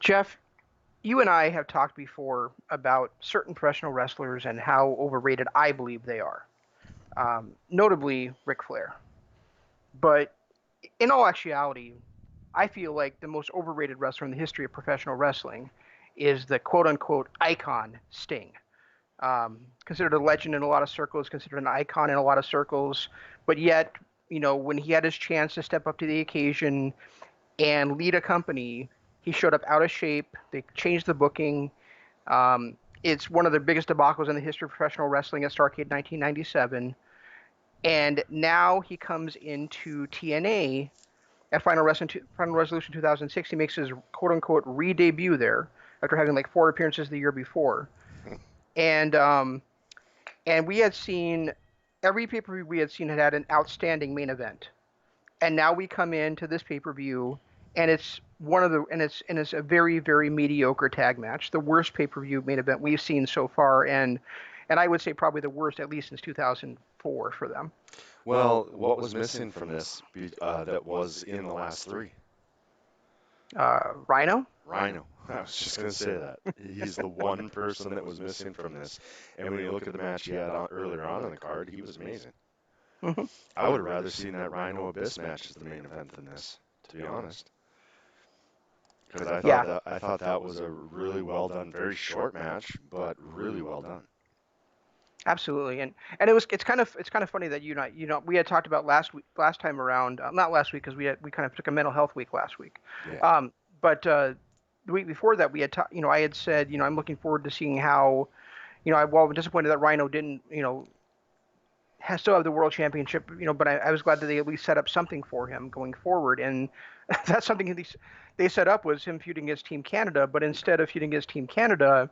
Jeff, you and I have talked before about certain professional wrestlers and how overrated I believe they are, notably Ric Flair. But in all actuality, I feel like the most overrated wrestler in the history of professional wrestling is the quote unquote icon Sting. Considered a legend in a lot of circles, considered an icon in a lot of circles, but yet, when he had his chance to step up to the occasion and lead a company, he showed up out of shape. They changed the booking. It's one of the biggest debacles in the history of professional wrestling at Starrcade 1997. And now he comes into TNA at Final Resolution 2006. He makes his quote unquote re-debut there after having like 4 appearances the year before. And we had seen every pay-per-view we had seen had an outstanding main event. And now we come into this pay-per-view and it's a very, very mediocre tag match, the worst pay-per-view main event we've seen so far, and I would say probably the worst at least since 2004 for them. Well, what was missing from this that was in the last three? Rhino? Rhino. I was just going to say that. He's the one person that was missing from this. And when you look at the match he had earlier on in the card, he was amazing. Mm-hmm. I would have rather seen that Rhino Abyss match as the main event than this, to be honest. Because I thought that was a really well done, very short match, but really well done. Absolutely, and it's kind of funny that we had talked about last time around, not last week because we kind of took a mental health week last week. Yeah. But the week before that we had I had said I'm looking forward to seeing how I'm disappointed that Rhino didn't still have the world championship, but I was glad that they at least set up something for him going forward, and that's something they set up was him feuding against Team Canada, but instead of feuding against Team Canada,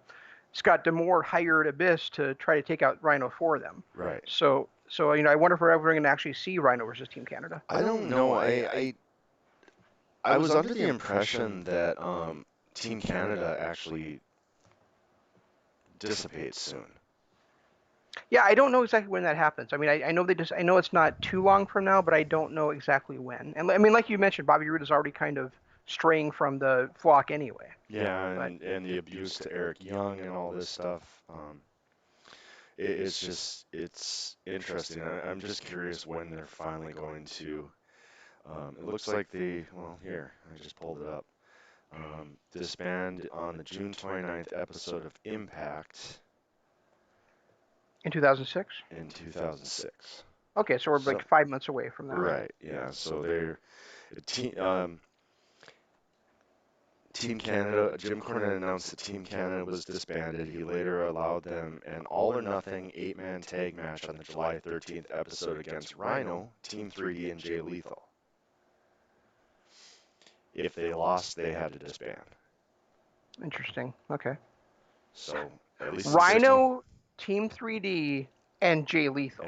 Scott D'Amore hired Abyss to try to take out Rhino for them. Right. So I wonder if we're ever going to actually see Rhino versus Team Canada. I don't know. I was under the impression that Team Canada actually dissipates soon. Yeah, I don't know exactly when that happens. I mean, I know it's not too long from now, but I don't know exactly when. And I mean, like you mentioned, Bobby Roode is already kind of straying from the flock anyway. Yeah, and the abuse to Eric Young and all this stuff. It's interesting. I'm just curious when they're finally going to. It looks like here, I just pulled it up. Disband on the June 29th episode of Impact. In 2006? In 2006. Okay, so we're like 5 months away from that. Right, yeah. So they're Team Canada, Jim Cornette announced that Team Canada was disbanded. He later allowed them an all-or-nothing 8-man tag match on the July 13th episode against Rhino, Team 3D, and Jay Lethal. If they lost, they had to disband. Interesting. Okay. So at least Rhino, Team 3D, and Jay Lethal.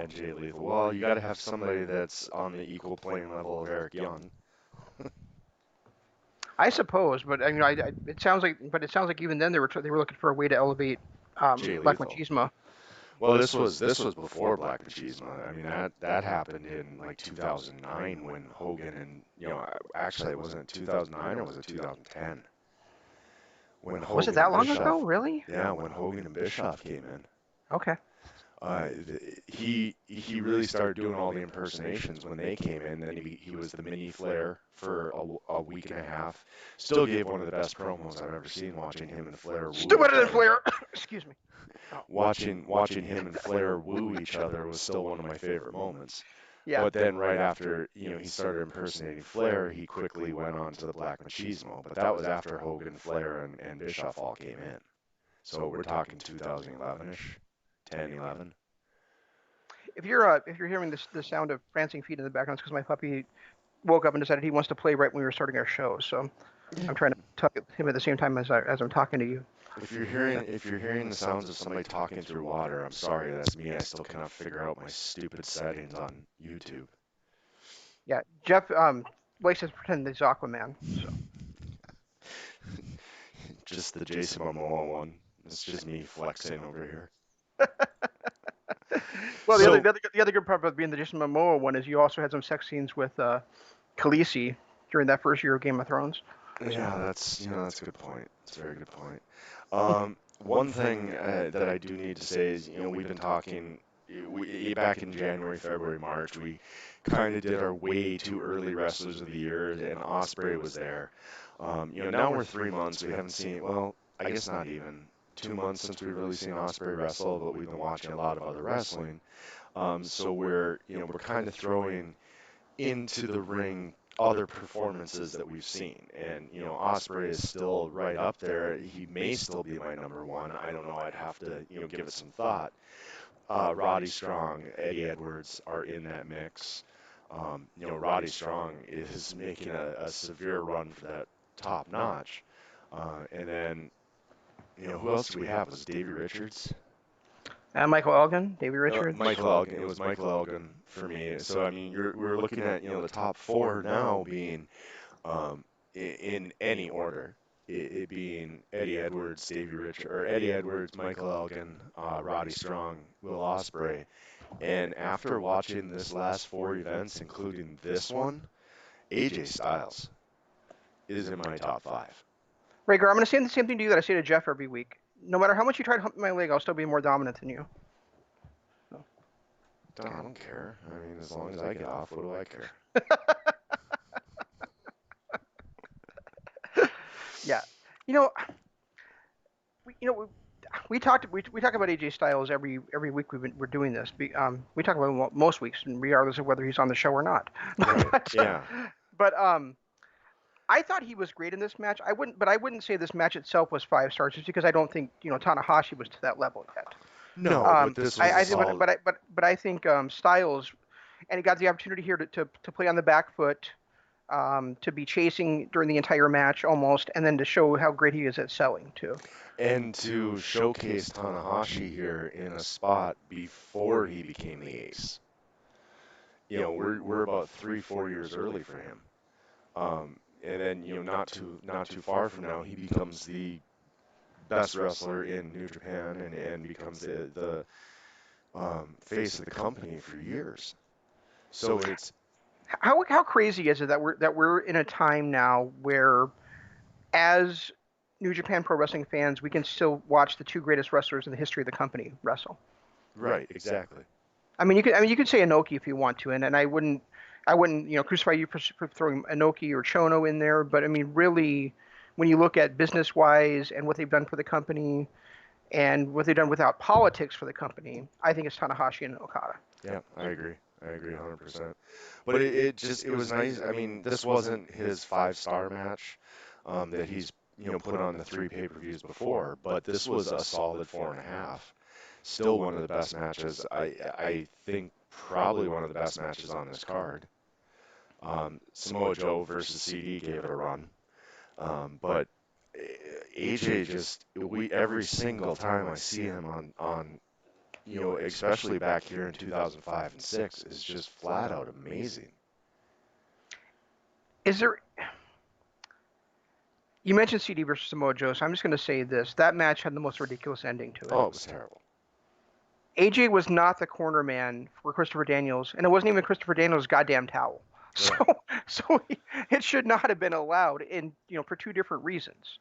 Well, you got to have somebody that's on the equal playing level of Eric Young. I suppose, but I mean, it sounds like even then they were looking for a way to elevate Black Machismo. Well, this was before Black Machismo. I mean, that happened in like 2009 when Hogan and actually it wasn't 2009 or was it 2010? When Hogan was it that long ago? Really? Yeah, when Hogan and Bischoff came in. Okay. He really started doing all the impersonations when they came in. Then he was the mini Flair for a week and a half. Still gave one of the best promos I've ever seen. Watching him and Flair. Stupider than Flair. Excuse me. Watching him and Flair woo each other was still one of my favorite moments. Yeah. But then right after he started impersonating Flair, he quickly went on to the Black Machismo. But that was after Hogan, Flair, and Bischoff all came in. So we're talking 2011ish. 10, 11. If you're hearing the sound of prancing feet in the background, it's because my puppy woke up and decided he wants to play right when we were starting our show. So I'm trying to talk to him at the same time as I'm talking to you. If you're hearing the sounds of somebody talking through water, I'm sorry, that's me. I still cannot figure out my stupid settings on YouTube. Yeah, Jeff likes to pretend he's Aquaman. So. Just the Jason Momoa one. It's just me flexing over here. Well, the other good part about being the Jason Momoa one is you also had some sex scenes with Khaleesi during that first year of Game of Thrones. Yeah, that's a good point. That's a very good point. One thing that I do need to say is, we've been talking back in January, February, March. We kind of did our way too early wrestlers of the year, and Osprey was there. Now we're 3 months. We haven't seen, well, I guess not even 2 months since we've really seen Osprey wrestle, but we've been watching a lot of other wrestling. So we're kind of throwing into the ring other performances that we've seen. And, Osprey is still right up there. He may still be my number one. I don't know. I'd have to, give it some thought. Roddy Strong, Eddie Edwards are in that mix. Roddy Strong is making a severe run for that top notch. And then, who else do we have? Was Davey Richards? Michael Elgin, Davey Richards. Michael Elgin. It was Michael Elgin for me. So I mean, we're looking at the top four now being in any order. It being Eddie Edwards, Davey Richards, or Eddie Edwards, Michael Elgin, Roddy Strong, Will Ospreay. And after watching this last four events, including this one, AJ Styles is in my top five. Rager, I'm going to say the same thing to you that I say to Jeff every week. No matter how much you try to hump my leg, I'll still be more dominant than you. I don't care. I mean, as long as I get off, what do I care? Yeah, we talk about AJ Styles every week we're doing this. We talk about him most weeks, regardless of whether he's on the show or not. Right. But I thought he was great in this match. I wouldn't say this match itself was 5 stars, just because I don't think Tanahashi was to that level yet. No, but this was solid. But I think Styles, and he got the opportunity here to play on the back foot, to be chasing during the entire match almost, and then to show how great he is at selling too. And to showcase Tanahashi here in a spot before he became the ace. We're about 3-4 years early for him. And then not too far from now, he becomes the best wrestler in New Japan and becomes the face of the company for years. So it's how crazy is it that we're in a time now where, as New Japan Pro Wrestling fans, we can still watch the 2 greatest wrestlers in the history of the company wrestle. Right, exactly. You could say Inoki if you want to, and I wouldn't crucify you for throwing Inoki or Chono in there, but I mean, really, when you look at business wise and what they've done for the company and what they've done without politics for the company, I think it's Tanahashi and Okada. Yeah, I agree 100%. But it was nice. I mean, this wasn't his 5-star match that he's put on the 3 pay-per-views before, but this was a solid 4.5. Still one of the best matches. I think probably one of the best matches on this card. Samoa Joe versus CD gave it a run, but AJ every single time I see him on especially back here in 2005 and 6, is just flat out amazing. You mentioned CD versus Samoa Joe, so I'm just going to say this. That match had the most ridiculous ending to it. Oh, it was terrible. AJ was not the corner man for Christopher Daniels, and it wasn't even Christopher Daniels' goddamn towel. Right. So it should not have been allowed, for 2 different reasons.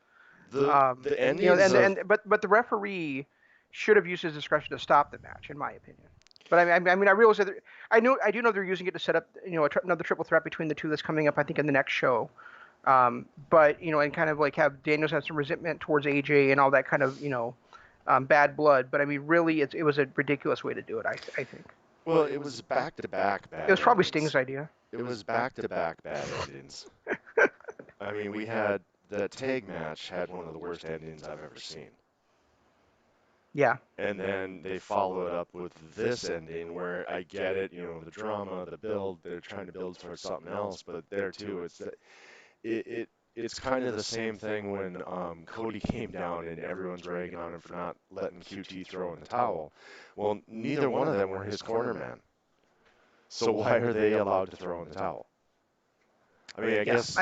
The ending, but the referee should have used his discretion to stop the match, in my opinion. But I realize that I do know they're using it to set up another triple threat between the 2 that's coming up, I think, in the next show. But and kind of like have Daniels have some resentment towards AJ and all that kind of bad blood. But I mean, really, it was a ridiculous way to do it. I think. Well, it was back-to-back bad. It was probably endings. Sting's idea. It was back-to-back bad endings. I mean, we had the tag match had one of the worst endings I've ever seen. Yeah. And then they follow it up with this ending where I get it, the drama, the build, they're trying to build towards something else, but there too, it's kind of the same thing when Cody came down and everyone's ragging on him for not letting QT throw in the towel. Well, neither one of them were his corner man. So why are they allowed to throw in the towel? I mean, I guess.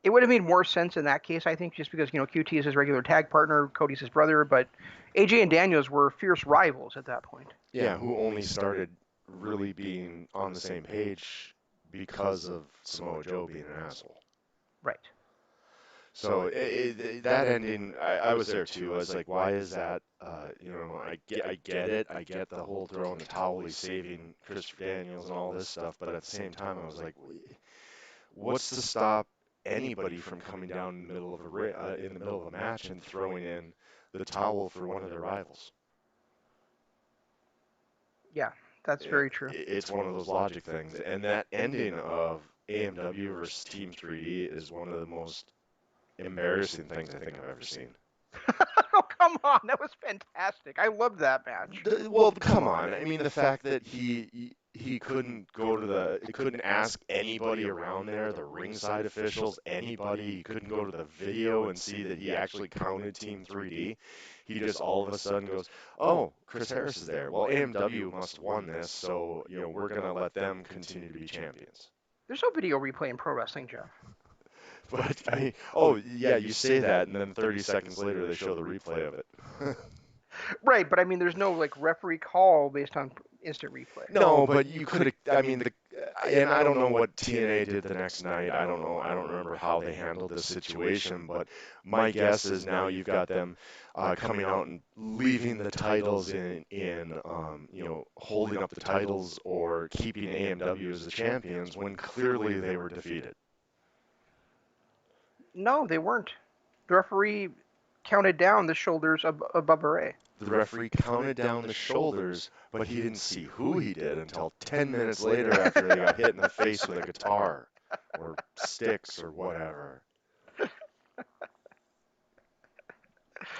It would have made more sense in that case, I think, just because QT is his regular tag partner, Cody's his brother, but AJ and Daniels were fierce rivals at that point. Yeah, who only started really being on the same page because of Samoa Joe being an asshole. Right. So that ending, I was there too. I was like, why is that? I get it. I get the whole throwing the towel, he's saving Christopher Daniels and all this stuff. But at the same time, I was like, what's to stop anybody from coming down in the middle of in the middle of a match and throwing in the towel for one of their rivals? Yeah, that's very true. It's one of those logic things. And that ending of AMW versus Team 3D is one of the most embarrassing things I think I've ever seen. Oh, come on. That was fantastic. I loved that match. Well, come on. I mean, the fact that he couldn't ask anybody around there, the ringside officials, anybody. He couldn't go to the video and see that he actually counted Team 3D. He just all of a sudden goes, "Oh, Chris Harris is there. Well, AMW must have won this, so we're gonna let them continue to be champions." There's no video replay in pro wrestling, Jeff. But I mean, oh yeah, you say that, and then 30 seconds later they show the replay of it. Right, but I mean, there's no like referee call based on instant replay. No, but you could have. I mean, and I don't know what TNA did the next night. I don't know. I don't remember how they handled this situation. But my guess is now you've got them coming out and leaving the titles holding up the titles or keeping AMW as the champions when clearly they were defeated. No, they weren't. The referee counted down the shoulders above Beret. The referee counted down the shoulders, but he didn't see who he did until 10 minutes later after they got hit in the face with a guitar or sticks or whatever.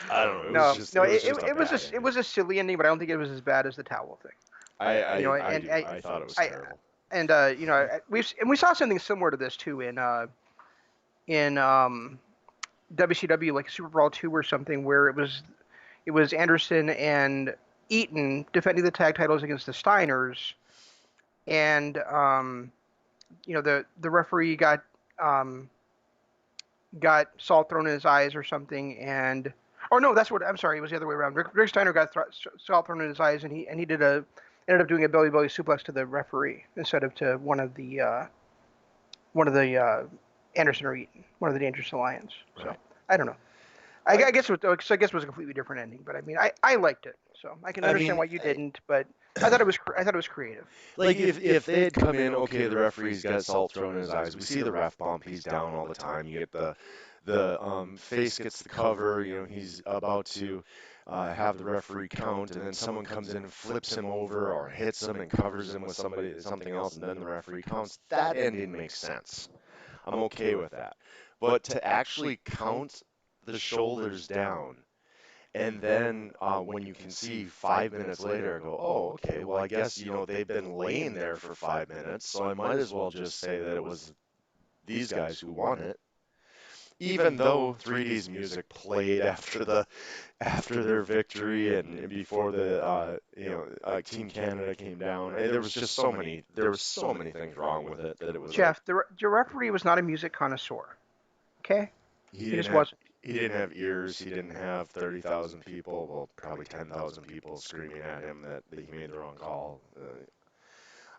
I don't know. It was a silly ending, but I don't think it was as bad as the towel thing. I thought it was terrible. And we saw something similar to this too in WCW, like Super Brawl 2 or something, where it was Anderson and Eaton defending the tag titles against the Steiners, and the referee got salt thrown in his eyes or something, and no, that's what I'm sorry, it was the other way around. Rick Steiner got salt thrown in his eyes, and he ended up doing a belly suplex to the referee instead of to one of the Anderson or Eaton, one of the Dangerous Alliance. So right. I don't know. I guess it was a completely different ending, but I mean, I liked it, so I can understand why you didn't, but I thought it was creative. Like if they had come in, okay, the referee's got salt thrown in his eyes. We see the ref bump. He's down all the time. You get the face gets the cover. He's about to have the referee count, and then someone comes in and flips him over or hits him and covers him with something else, and then the referee counts. That ending makes sense. I'm okay with that. But to actually count the shoulders down, and then when you can see 5 minutes later, go, oh, okay, well, I guess, they've been laying there for 5 minutes, so I might as well just say that it was these guys who won it. Even though 3D's music played after their victory and before the Team Canada came down, there was so many things wrong with it that it was. Jeff, the referee was not a music connoisseur. Okay, he just wasn't. He didn't have ears. He didn't have 30,000 people, well, probably 10,000 people screaming at him that he made the wrong call.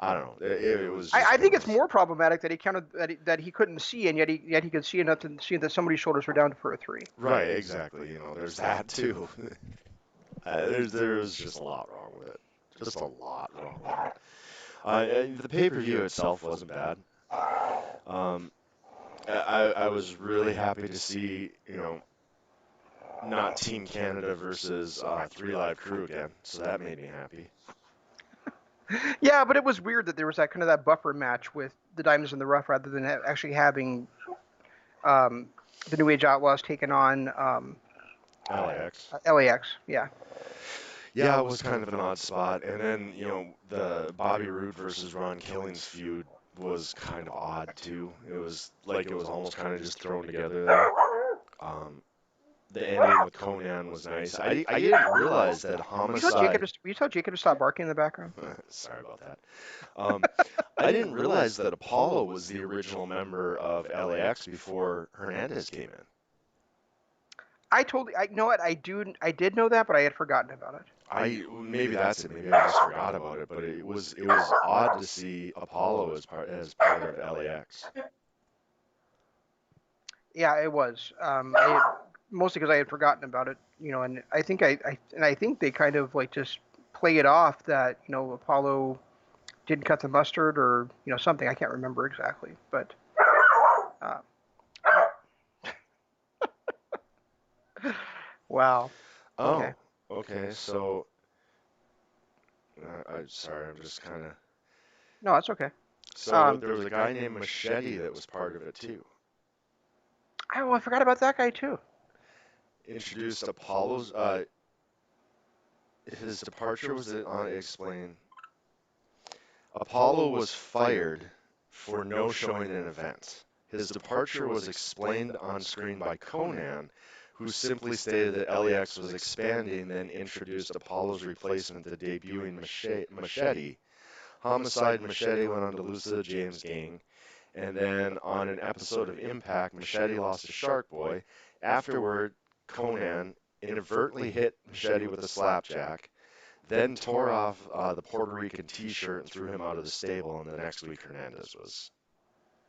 I don't know. It was. I think it's more problematic that he counted that he couldn't see, and yet he could see enough to see that somebody's shoulders were down for a 3. Right. Exactly. There's that too. There's just a lot wrong with it. Just a lot wrong with it. The pay-per-view itself wasn't bad. I was really happy to see, not Team Canada versus 3 Live Crew again, so that made me happy. Yeah, but it was weird that there was that kind of that buffer match with the Diamonds in the Rough rather than actually having the New Age Outlaws taking on LAX. LAX, yeah. Yeah, it was kind of an odd spot, and then the Bobby Roode versus Ron Killings feud was kind of odd too. It was almost kind of just thrown together there. The ending with Conan was nice. I didn't realize that Homicide. You tell Jacob to stop barking in the background? Sorry about that. I didn't realize that Apollo was the original member of LAX before Hernandez came in. I know what I did know that, but I had forgotten about it. Maybe that's it. Maybe I just forgot about it. But it was odd to see Apollo as part of LAX. Yeah, it was. Mostly because I had forgotten about it, and I think they kind of like just play it off that Apollo didn't cut the mustard or something. I can't remember exactly, but uh, wow. Okay. Oh, okay. So, sorry, I'm just kind of. No, that's okay. So Um, there was a guy named Machete that was part of it too. I forgot about that guy too. Introduced Apollo's. His departure was on explain. Apollo was fired for no showing an event. His departure was explained on screen by Conan, who simply stated that LAX was expanding, then introduced Apollo's replacement, the debuting Machete. Homicide Machete went on to lose to the James Gang, and then on an episode of Impact, Machete lost to Shark Boy. Afterward, Conan inadvertently hit Machete with a slapjack, then tore off the Puerto Rican T-shirt and threw him out of the stable. And the next week, Hernandez was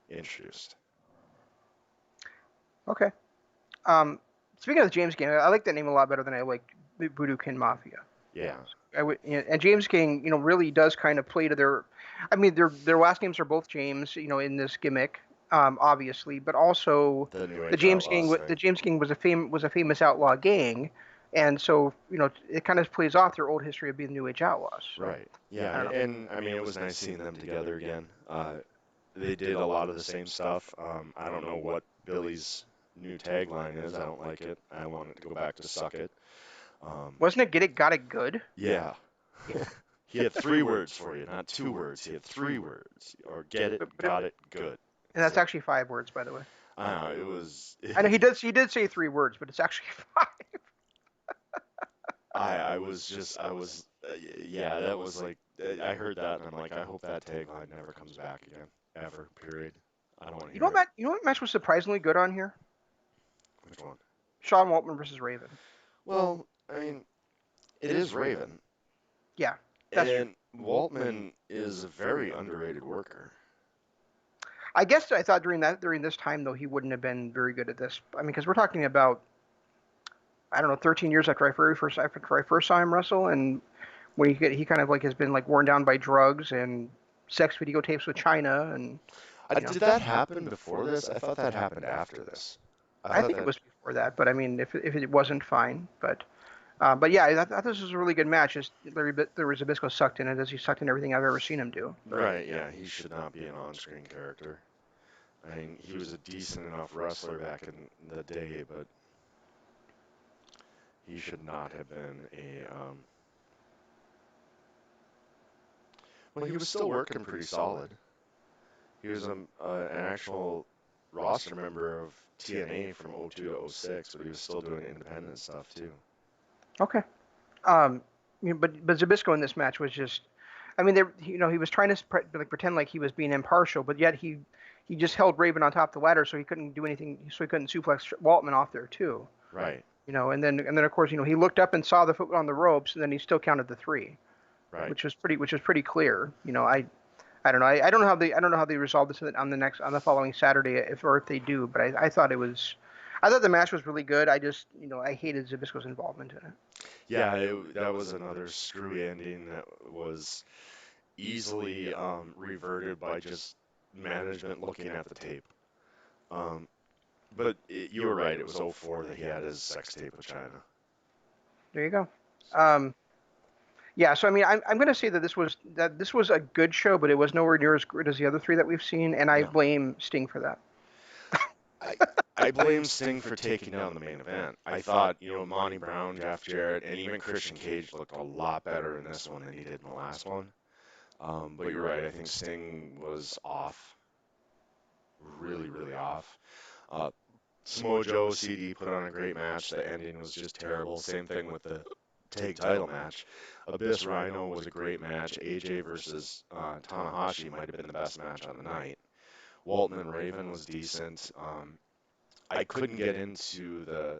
introduced. Okay. Um, Speaking of the James King, I like that name a lot better than I like the Voodoo Kin Mafia. Yeah, And James King, really does kind of play to their. I mean, their last names are both James, in this gimmick, obviously, but also the New Age Outlaws The thing. James King was a famous outlaw gang, and so it kind of plays off their old history of being New Age outlaws. So Right. Yeah, I don't know. and I mean, it was nice seeing them together again. They did a lot of the same stuff. I don't know what Billy's new tagline is. I don't like it. I want it to go back to suck it. Um, Wasn't it Get It Got It Good? yeah. Yeah, He had 3 words for you, not 2 words. He had 3 words. Or get it, but got it, good. and that's So, actually 5 words, by the way. I don't know, it was. I know he did say 3 words, but it's actually five. I was just, yeah, that was like, I heard that and I'm like, I hope that tagline never comes back again. Ever, period. I don't want to hear it. You know what match was surprisingly good on here? Which one? Sean Waltman versus Raven. Well, I mean, it is Raven. Yeah, that's true. And Waltman is a very underrated worker. I guess I thought during this time though he wouldn't have been very good at this. I mean, because we're talking about I don't know 13 years after I first saw him wrestle, and when he kind of like has been like worn down by drugs and sex videotapes with China, and you know Did that happen before this? I thought that happened after this. I I thought think it that, was before that. But I mean, if it wasn't fine, but yeah, I thought this was a really good match. Just Larry Zbyszko sucked in it as he sucked in everything I've ever seen him do. But right, yeah, he should not be an on-screen character. I mean, he was a decent enough wrestler back in the day, but he should not have been a. Well, he was still working pretty solid. He was an actual roster member of TNA from '02 to '06, but he was still doing independent stuff too. okay. But Zbyszko in this match was just, I mean, he was trying to pretend like he was being impartial, but yet he just held Raven on top of the ladder, so he couldn't do anything, so he couldn't suplex Waltman off there too. Right, And then of course he looked up and saw the foot on the ropes, and then he still counted the three, right. which was pretty clear. I don't know. I don't know how they resolve this on the following Saturday if they do, but I thought the match was really good. I just I hated Zbyszko's involvement in it. Yeah, that was another screwy ending that was easily reverted by just management looking at the tape. Um, but you were right. It was '04 that he had his sex tape with China. There you go. So Um, yeah, so I mean, I'm going to say that this was a good show, but it was nowhere near as good as the other three that we've seen, and I no, blame Sting for that. I I blame Sting for taking down the main event. I thought Monty Brown, Jeff Jarrett, and even Christian Cage looked a lot better in this one than he did in the last one. But you're right. I think Sting was off, really, really off. Uh, Samoa Joe CD put on a great match. The ending was just terrible. Same thing with the tag title match. Abyss Rhino was a great match. AJ versus Tanahashi might have been the best match on the night. Walton and Raven was decent. I couldn't get into the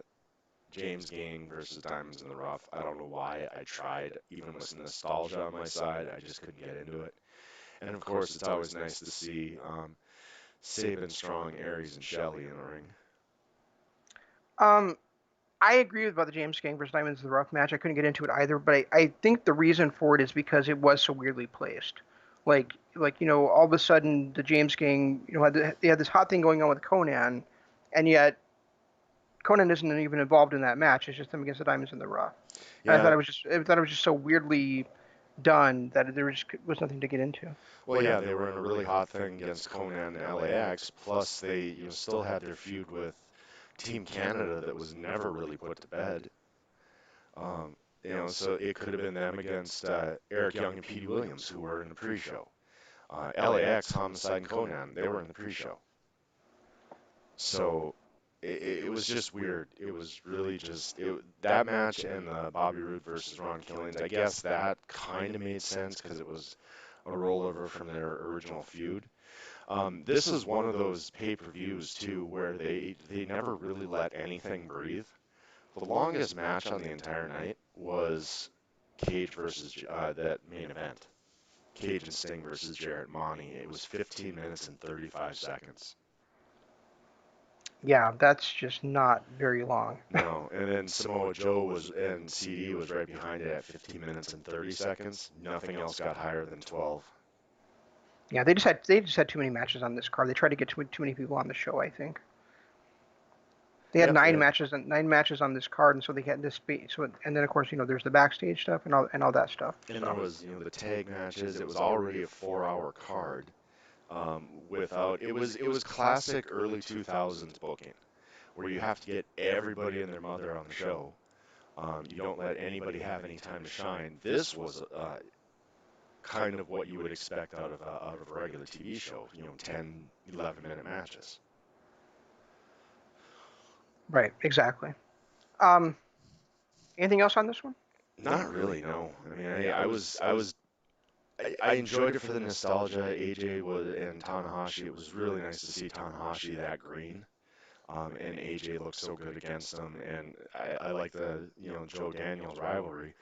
James Gang versus Diamonds in the Rough. I don't know why. I tried, even with some nostalgia on my side, I just couldn't get into it. And of course, it's always nice to see Sabin, Strong, Aries, and Shelley in the ring. Um, I agree about the James Gang versus Diamonds in the Rough match. I couldn't get into it either, but I think the reason for it is because it was so weirdly placed. All of a sudden the James Gang, they had this hot thing going on with Conan, and yet Conan isn't even involved in that match. It's just them against the Diamonds in the Rough. And Yeah, I thought it was just so weirdly done that there was nothing to get into. well, yeah, they were in a really hot thing against Conan and LAX. Plus, they still had their feud with Team Canada that was never really put to bed. Um, so it could have been them against Eric Young and Petey Williams, who were in the pre-show. LAX, Homicide, and Conan, they were in the pre-show. So it was just weird. It was really just that match and the Bobby Roode versus Ron Killings. I guess that kind of made sense because it was a rollover from their original feud. This is one of those pay-per-views too where they never really let anything breathe. The longest match on the entire night was Cage versus that main event. Cage and Sting versus Jarrett Monty. It was 15 minutes and 35 seconds. Yeah, that's just not very long. No, and then Samoa Joe and CD was right behind it at 15 minutes and 30 seconds. Nothing else got higher than 12. Yeah, they just had too many matches on this card. They tried to get too many people on the show, I think. They had Yep, nine matches on this card, and so they had this space. And then of course there's the backstage stuff and all that stuff. and there So was the tag matches. It was already a 4-hour card. Without it was classic early 2000s booking where you have to get everybody and their mother on the show. You don't let anybody have any time to shine. This was kind of what you would expect out of a regular TV show. 10, 11-minute matches. right, exactly. Um, Anything else on this one? Not really, no. I mean, I enjoyed it for the nostalgia. AJ was and Tanahashi. It was really nice to see Tanahashi that green. And AJ looked so good against him, and I like the Joe Daniels rivalry.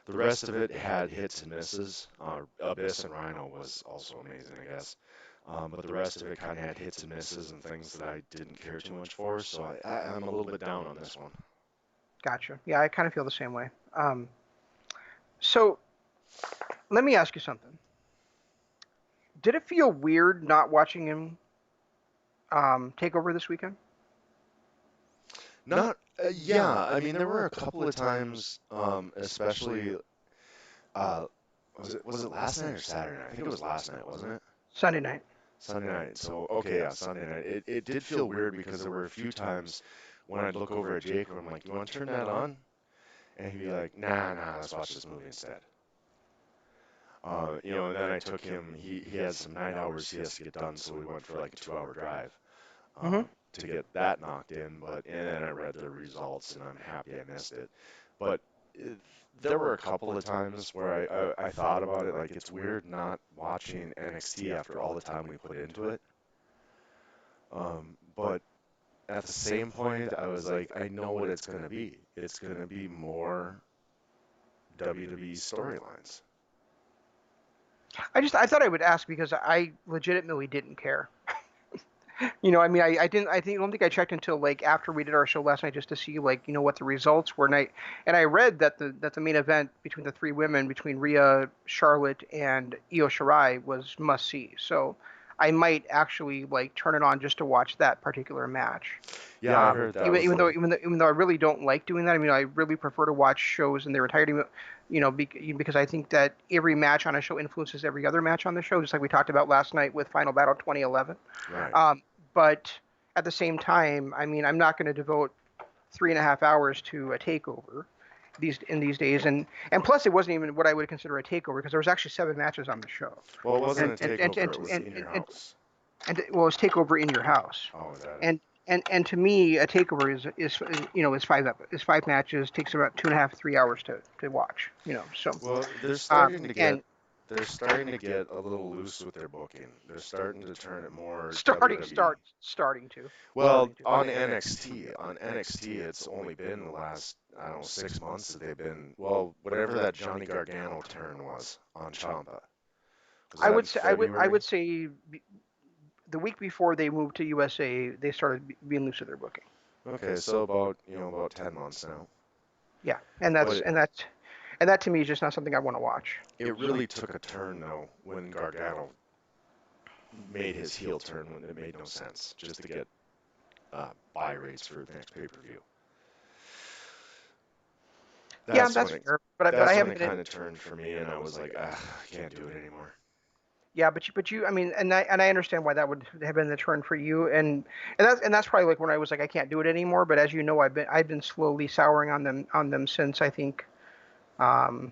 The rest of it had hits and misses. Abyss and Rhino was also amazing, I guess. But the rest of it kind of had hits and misses and things that I didn't care too much for. So I'm a little bit down on this one. Gotcha. Yeah, I kind of feel the same way. So let me ask you something. Did it feel weird not watching him take over this weekend? Not, yeah. I mean, there were a couple of times, especially, uh, was it last night or Saturday night? I think it was last night, wasn't it? Sunday night. Sunday night. So okay, yeah, Sunday night. It did feel weird because there were a few times when I'd look over at Jake and I'm like, "You want to turn that on?" And he'd be like, "Nah, let's watch this movie instead." And then I took him. He has some night hours he has to get done, so we went for like a 2-hour drive Mm-hmm. to get that knocked in. And then I read the results, and I'm happy I missed it. But it, there were a couple of times where I thought about it, like it's weird not watching NXT after all the time we put into it. But at the same point, I was like, I know what it's going to be. It's going to be more WWE storylines. I thought I would ask because I legitimately didn't care. I mean, I don't think I checked until like after we did our show last night just to see like what the results were. And I read that the main event between the three women, between Rhea, Charlotte, and Io Shirai, was must see. So I might actually like turn it on just to watch that particular match. Yeah, I heard that Even was even though the. even though even though I really don't like doing that. I mean, I really prefer to watch shows in their entirety. Because I think that every match on a show influences every other match on the show, just like we talked about last night with Final Battle 2011. Right. Um, but at the same time, I mean, I'm not going to devote 3.5 hours to a takeover these days, and plus, it wasn't even what I would consider a takeover because there was actually 7 matches on the show, Well, it wasn't and a and and takeover. and It was and, in and, your and, house. and well, it's takeover in your house, Oh, is that it? and to me, a takeover is 5 matches, takes about 2.5 3 hours to watch, so Well, and they're starting to get a little loose with their booking. They're starting to turn it more starting WWE. start starting to Well, starting to. on NXT, it's only been the last, I don't know, 6 months that they've been, well, whatever that Johnny Gargano turn was on Ciampa. Was I that would in say I February? would say the week before they moved to USA, they started being loose with their booking. Okay, so about 10 months now. Yeah, and But that to me is just not something I want to watch. it So really took a turn though when Gargano made his heel turn when it made no sense just to get buy rates for the next pay-per-view. yeah, That's that's when it fair. But I that's when haven't it been. kind of turned for me, and I was like, ah, I can't do it anymore. Yeah, I mean, and I understand why that would have been the turn for you, and that's probably like when I was like I can't do it anymore. But as you know, I've been slowly souring on them since I think, um,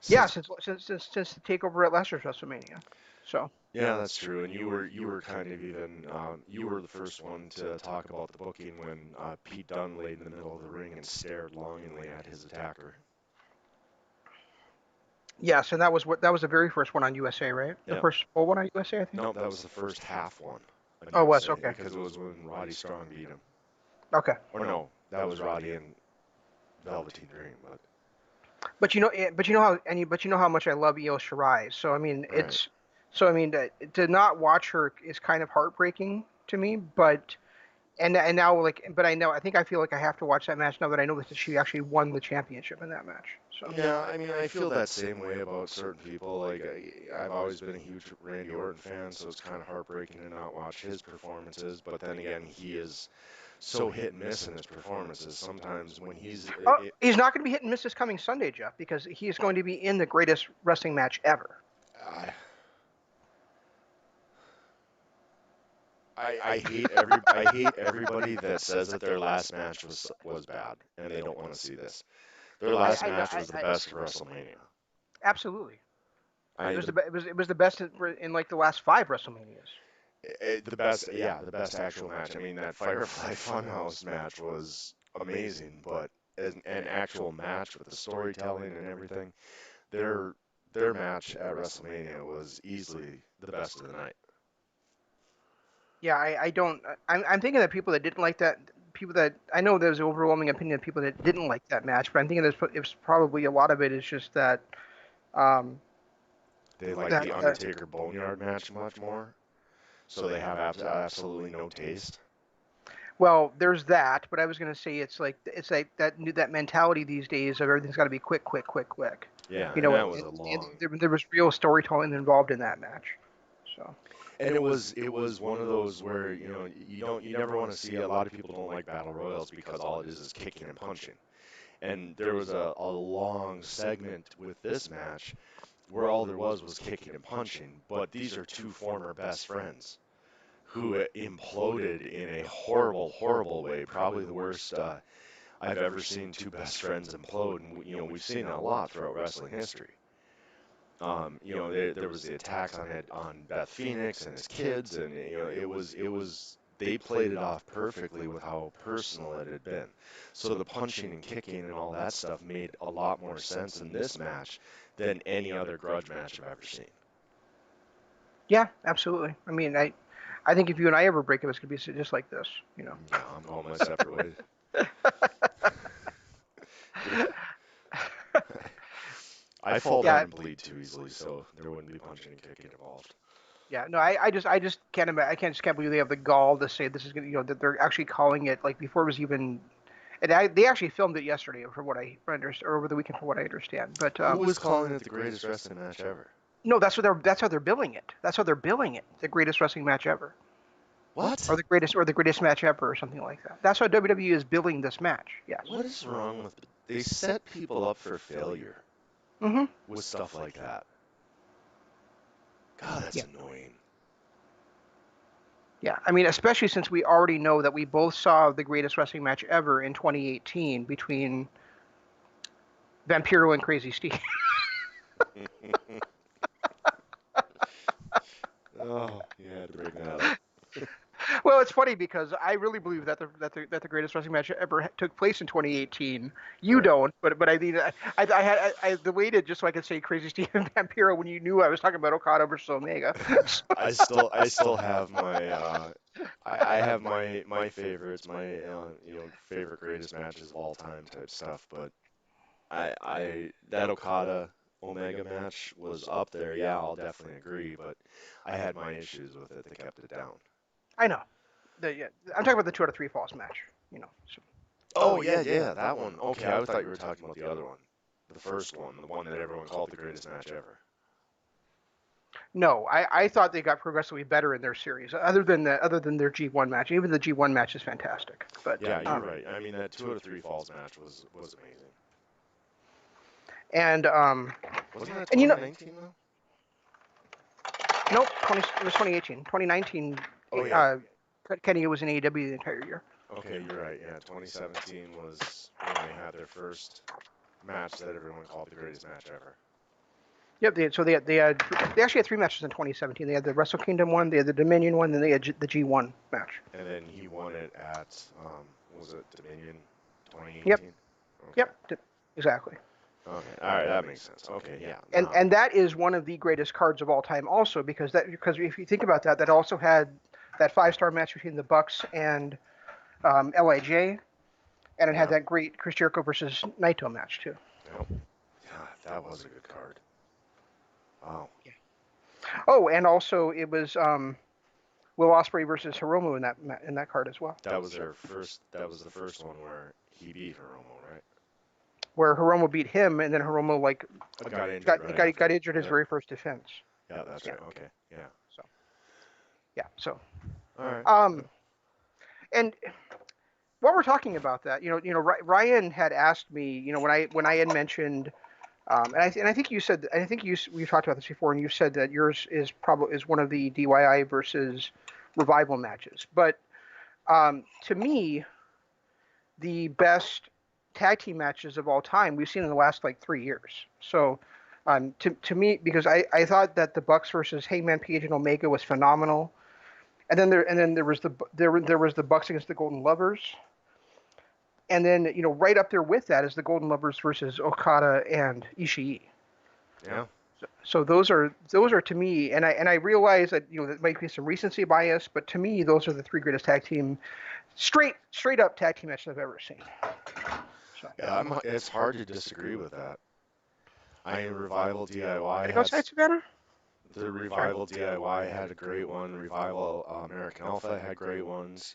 yeah, Since since the takeover at Leicester's WrestleMania. So Yeah, that's true. And you were kind of even you were the first one to talk about the booking when Pete Dunne laid in the middle of the ring and stared longingly at his attacker. yes, and that was the very first one on USA, right? The Yep. first full one on USA, I think. No, that was the first half one on Oh, it was USA okay, because it was when Roddy Strong beat him. okay. Or no, that was Roddy and Velveteen Dream, but But you know how much I love Io Shirai. So I mean, right. to not watch her is kind of heartbreaking to me. And now but I think I feel like I have to watch that match now that I know that she actually won the championship in that match. So Yeah, I mean, I feel that same way about certain people. Like, I've always been a huge Randy Orton fan, so it's kind of heartbreaking to not watch his performances. But then again, he is so hit and miss in his performances. Sometimes when he's not going to be hit and miss this coming Sunday, Jeff, because he is going to be in the greatest wrestling match ever. I, I hate everybody that says that their last match was bad and they don't want to see this. Their last I know. match was the best of WrestleMania. Absolutely. It I was the the best in like the last five WrestleManias. the best, yeah, the best actual match. I mean, that Firefly Funhouse match was amazing, but as an actual match with the storytelling and everything, their their match at WrestleMania was easily the best of the night. Yeah, I don't. I'm thinking that people that didn't like that, people that I know there's an overwhelming opinion of people that didn't like that match, but I'm thinking it's probably a lot of it is just that um, They like that the Undertaker Boneyard match much more, so they have absolutely no taste. well, there's that, but I was gonna say it's like that mentality these days of everything's got to be quick, quick, quick, quick. Yeah, You and know, that was a long. there was real storytelling involved in that match. So And it was one of those where you never want to see. A lot of people don't like battle royals because all it is kicking and punching. And there was a long segment with this match where all there was kicking and punching. But these are two former best friends who imploded in a horrible, horrible way. Probably the worst I've ever seen two best friends implode. And we've seen it a lot throughout wrestling history. There was the attacks on Beth Phoenix and his kids, and it was they played it off perfectly with how personal it had been. So the punching and kicking and all that stuff made a lot more sense in this match than any other grudge match I've ever seen. yeah, absolutely. I mean, I think if you and I ever break up, it's gonna be just like this. Yeah, I'm going my separate ways. I fall down Yeah, and bleed too easily, so there wouldn't be punching and kicking involved. yeah. No, I just can't imagine. I just can't believe they have the gall to say this is gonna, that they're actually calling it like before it was even. And they actually filmed it yesterday, from what I understand, or over the weekend, from what I understand. But Who was calling it the greatest wrestling match ever? no, that's how they're billing it. That's how they're billing it. The greatest wrestling match ever, What? or the greatest match ever, or something like that. That's how WWE is billing this match. Yes. What is wrong with they set people up for failure Mhm. with stuff like that? God, that's Yeah. annoying. Yeah. I mean, especially since we already know that we both saw the greatest wrestling match ever in 2018 between Vampiro and Crazy Steve. Oh, you had to bring that up. Well, it's funny because I really believe that the greatest wrestling match ever took place in 2018. You Right. don't, but I mean, I delayed it just so I could say Crazy Steve and Vampiro when you knew I was talking about Okada versus Omega. I still have my I have my favorites, my favorite greatest matches of all time type stuff, but I that Okada Omega match was up there. Yeah, I'll definitely agree, but I had my issues with it that kept it down. I know. Yeah, I'm talking about the 2 out of 3 falls match. You know. So. Oh yeah, that one. Okay, I thought you were talking about the other one, the first one, the one that everyone called the greatest match ever. No, I thought they got progressively better in their series, other than their G1 match. Even the G1 match is fantastic. But Yeah, you're right. I mean, that 2 out of 3 falls match was amazing. and Wasn't that and 2019 though? nope, it was 2018. 2019, Oh yeah. uh, Kenny was in AEW the entire year. Okay, you're right. Yeah, 2017 was when they had their first match that everyone called the greatest match ever. Yep. They actually had 3 matches in 2017. They had the Wrestle Kingdom one, they had the Dominion one, then they had the G1 match. And then he won it at was it Dominion Yep. 2018? Okay. Yep. Exactly. Okay. All right, that makes sense. Okay, yeah. And that is one of the greatest cards of all time, also because if you think about that, that also had that 5-star match between the Bucks and Lij, and it had that great Chris Jericho versus Naito match too. Yep. Yeah, that was a good card. Wow. Yeah. Oh, and also it was Will Ospreay versus Hiromu in that card as well. That was their first. That was the first one where he beat Hiromu, right? Where Hiromu beat him, and then Hiromu Got injured. got injured his very first defense. Yeah, that's right. Okay. Yeah. So yeah. So all right. And while we're talking about that, Ryan had asked me, when I had mentioned, and I think you said, we've talked about this before, and you said that yours is one of the DIY versus Revival matches. But to me, the best tag team matches of all time we've seen in the last like 3 years. So to me, because I thought that the Bucks versus Hangman Page and Omega was phenomenal, and then there was the Bucks against the Golden Lovers. And then, right up there with that is the Golden Lovers versus Okada and Ishii. Yeah. So those are to me, and I realize that that might be some recency bias, but to me those are the 3 greatest tag team, straight up tag team matches I've ever seen. So. Yeah, it's hard to disagree with that. I mean, Revival DIY Go outside, Savannah. The Revival DIY had a great one. Revival American Alpha had great ones.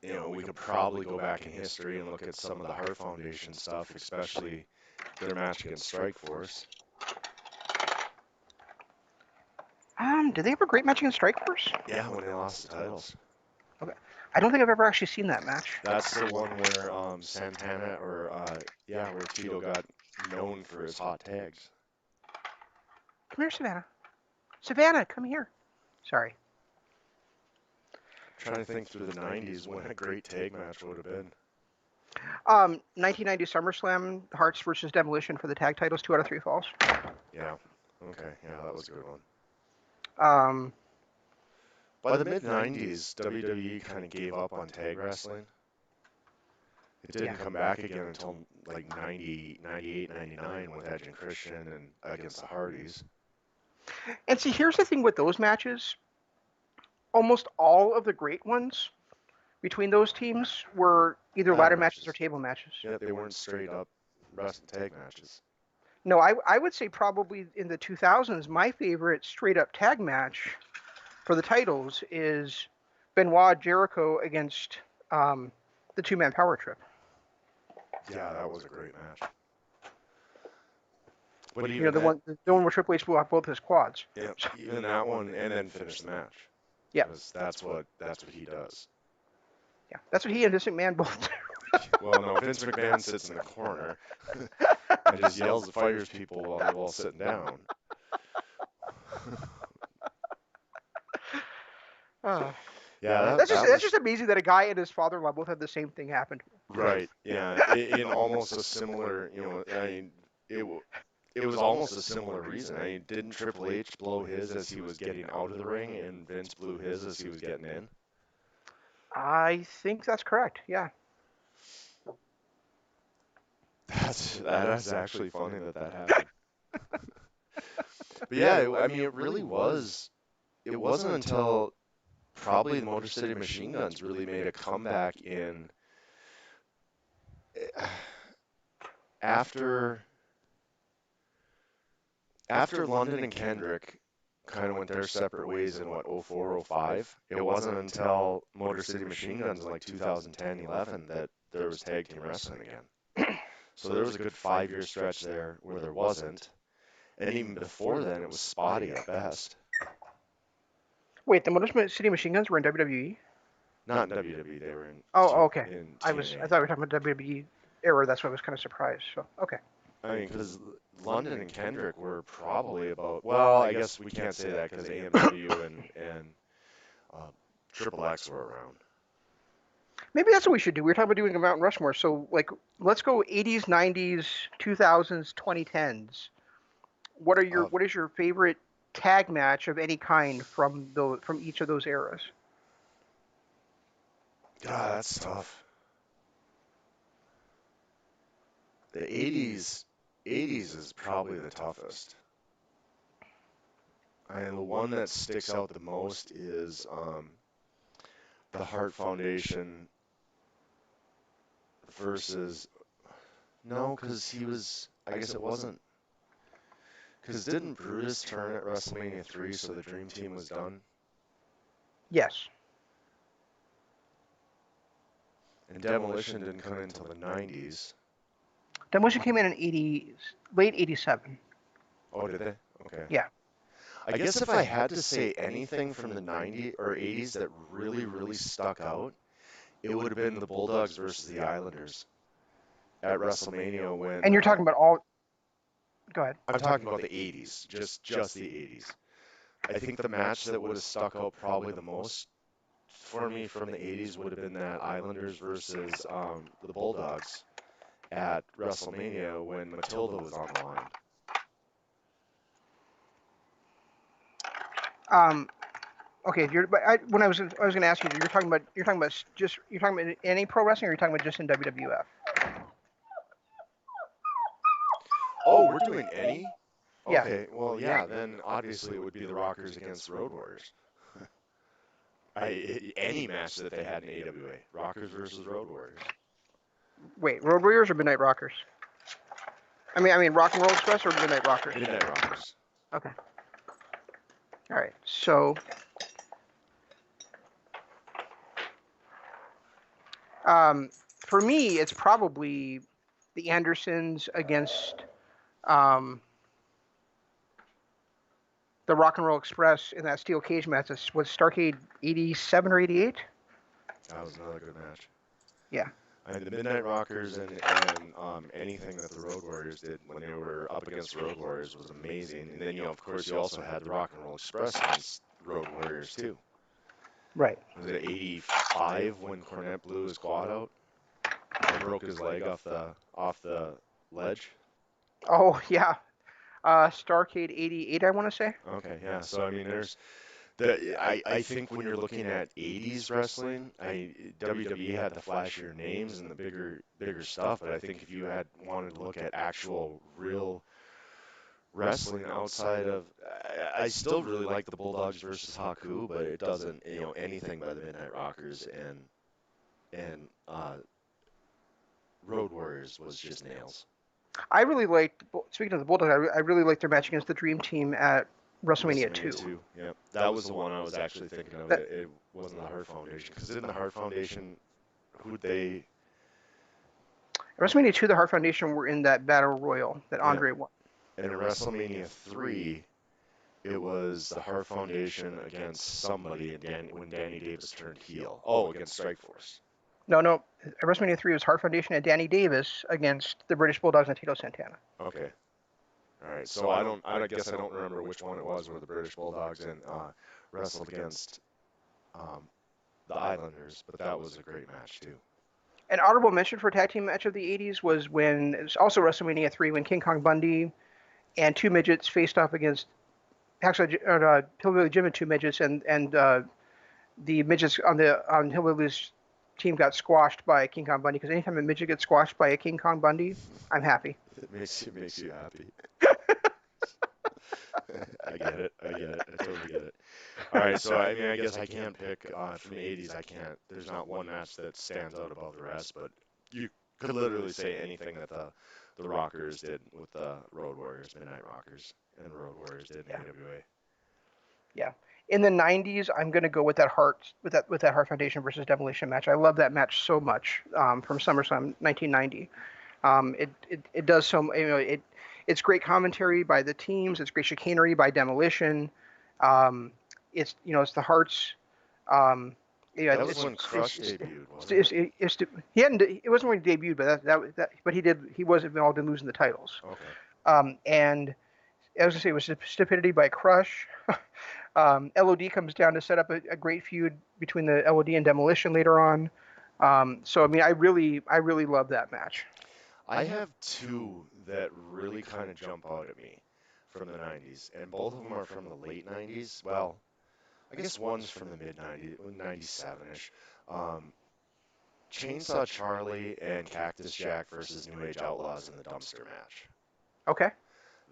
We could probably go back in history and look at some of the Heart Foundation stuff, especially their match against Strikeforce. Did they have a great match against Strikeforce? Yeah, when they lost the titles. Okay. I don't think I've ever actually seen that match. That's the one where Santana where Tito got known for his hot tags. Come here, Savannah. Savannah, come here. Sorry. I'm trying to think through the 90s when a great tag match would have been. 1990 SummerSlam, Hearts versus Demolition for the tag titles, 2 out of 3 falls. Yeah. Okay. Yeah, that was a good one. By the mid-90s, WWE kind of gave up on tag wrestling. It didn't come back again until like 90, 98, 99 with Edge and Christian and against the Hardys. And see, here's the thing with those matches. Almost all of the great ones between those teams were either ladder matches or table matches. Yeah, they weren't straight up wrestling tag matches. No, I would say probably in the 2000s, my favorite straight up tag match for the titles is Benoit Jericho against the 2-man Power Trip. Yeah, that was a great match. But the one where Triple H blew out both his quads. Yeah, even that one, and then finish the match. Yeah, that's what he does. Yeah, that's what he and Vince McMahon both do. Well, no, Vince McMahon sits in the corner and just yells and fires people while they're all sitting down. Yeah, that's just amazing that a guy and his father-in-law both had the same thing happen. Right. Yeah. In almost a similar, it was almost a similar reason. I mean, didn't Triple H blow his as he was getting out of the ring, and Vince blew his as he was getting in? I think that's correct. Yeah. That is actually funny that happened. But yeah, I mean, it really was. It wasn't until probably the Motor City Machine Guns really made a comeback in after London and Kendrick kind of went their separate ways in what, 04, 05. It wasn't until Motor City Machine Guns in like 2010, 11 that there was tag team wrestling again. So there was a good 5-year stretch there where there wasn't. And even before then, it was spotty at best. Wait, the Motor City Machine Guns were in WWE? Not in WWE, they were in Oh, okay. in I TNA. thought we were talking about WWE era. That's why I was kind of surprised. So okay. I mean, because London and Kendrick were probably about, well, I guess we can't say that because AMW and uh, Triple X were around. Maybe that's what we should do. We were talking about doing a Mount Rushmore. So like, let's go 80s, 90s, 2000s, 2010s. What is your favorite tag match of any kind from each of those eras? God, that's tough. The 80s is probably the toughest. And the one that sticks out the most is the Hart Foundation versus, no, because he was, I guess it wasn't, because didn't Brutus turn at WrestleMania 3 so the Dream Team was done? Yes. And Demolition didn't come in until the 90s. Demolition came in 80s, late 87. Oh, did they? Okay. Yeah. I guess if I had to say anything from the 90s or 80s that really, really stuck out, it would have been the Bulldogs versus the Islanders at WrestleMania when. And you're talking about all. Go ahead. I'm talking about the 80s, just the 80s. I think the match that would have stuck out probably the most for me from the 80s would have been that Islanders versus the Bulldogs at WrestleMania when Matilda was on the line. Okay. When I was going to ask you, you're talking about any pro wrestling, or you're talking about just in WWF? Oh, we're doing any? Yeah. Okay, well, yeah, then obviously it would be the Rockers against the Road Warriors. Any match that they had in AWA, Rockers versus Road Warriors. Wait, Road Warriors or Midnight Rockers? I mean Rock and Roll Express or Midnight Rockers? Midnight Rockers. Okay. All right. So, for me, it's probably the Andersons against the Rock and Roll Express in that steel cage match. Was Starrcade 87 or 88? That was another good match. Yeah. I mean, the Midnight Rockers and anything that the Road Warriors did when they were up against the Road Warriors was amazing. And then, of course, you also had the Rock and Roll Express against Road Warriors, too. Right. Was it 85 when Cornette blew his quad out and broke his leg off the ledge? Oh, yeah. Starrcade 88, I want to say. Okay, yeah. So, I mean, I think when you're looking at 80s wrestling, WWE had the flashier names and the bigger stuff, but I think if you had wanted to look at actual real wrestling outside of, I still really like the Bulldogs versus Haku, but it doesn't, anything by the Midnight Rockers and Road Warriors was just nails. I really liked, speaking of the Bulldogs, I really liked their match against the Dream Team at WrestleMania 2. Yep, that was the one I was actually thinking of. It wasn't the Hart Foundation, because in the Hart Foundation, who'd they? At WrestleMania 2, the Hart Foundation were in that Battle Royal that Andre won. And in WrestleMania 3, it was the Hart Foundation against somebody when Danny Davis turned heel. Oh, against Strikeforce. No. At WrestleMania 3, it was Hart Foundation and Danny Davis against the British Bulldogs and Tito Santana. Okay. All right. So I guess I don't remember which one it was where the British Bulldogs and wrestled against the Islanders, but that was a great match too. An honorable mention for a tag team match of the 80s was when, it was also WrestleMania 3, when King Kong Bundy and two midgets faced off against Hillbilly Jim and two midgets, and the midgets on Hillbilly's team got squashed by King Kong Bundy, because anytime a midget gets squashed by a King Kong Bundy, I'm happy. It makes you happy. I get it. I totally get it. All right, so I mean, I guess I can't pick from the 80s. I can't. There's not one match that stands out above the rest, but you could literally say anything that the Rockers did with the Road Warriors, Midnight Rockers, and the Road Warriors did in AWA. Yeah. In the 90s, I'm going to go with that Hart Foundation versus Demolition match. I love that match so much from SummerSlam 1990. It does it's great commentary by the teams. It's great chicanery by Demolition. Um, it's the Hearts. Um, yeah, That was when Crush debuted, wasn't it's, it? he hadn't. It wasn't when he debuted, but but he did. He was involved in losing the titles. Okay. And I was gonna say it was stupidity by Crush. LOD comes down to set up a great feud between the LOD and Demolition later on. So I mean, I really love that match. I have two that really kind of jump out at me from the 90s, and both of them are from the late 90s. Well, I guess one's from the mid 90s, 97-ish. Um, Chainsaw Charlie and Cactus Jack versus New Age Outlaws in the dumpster match. Okay.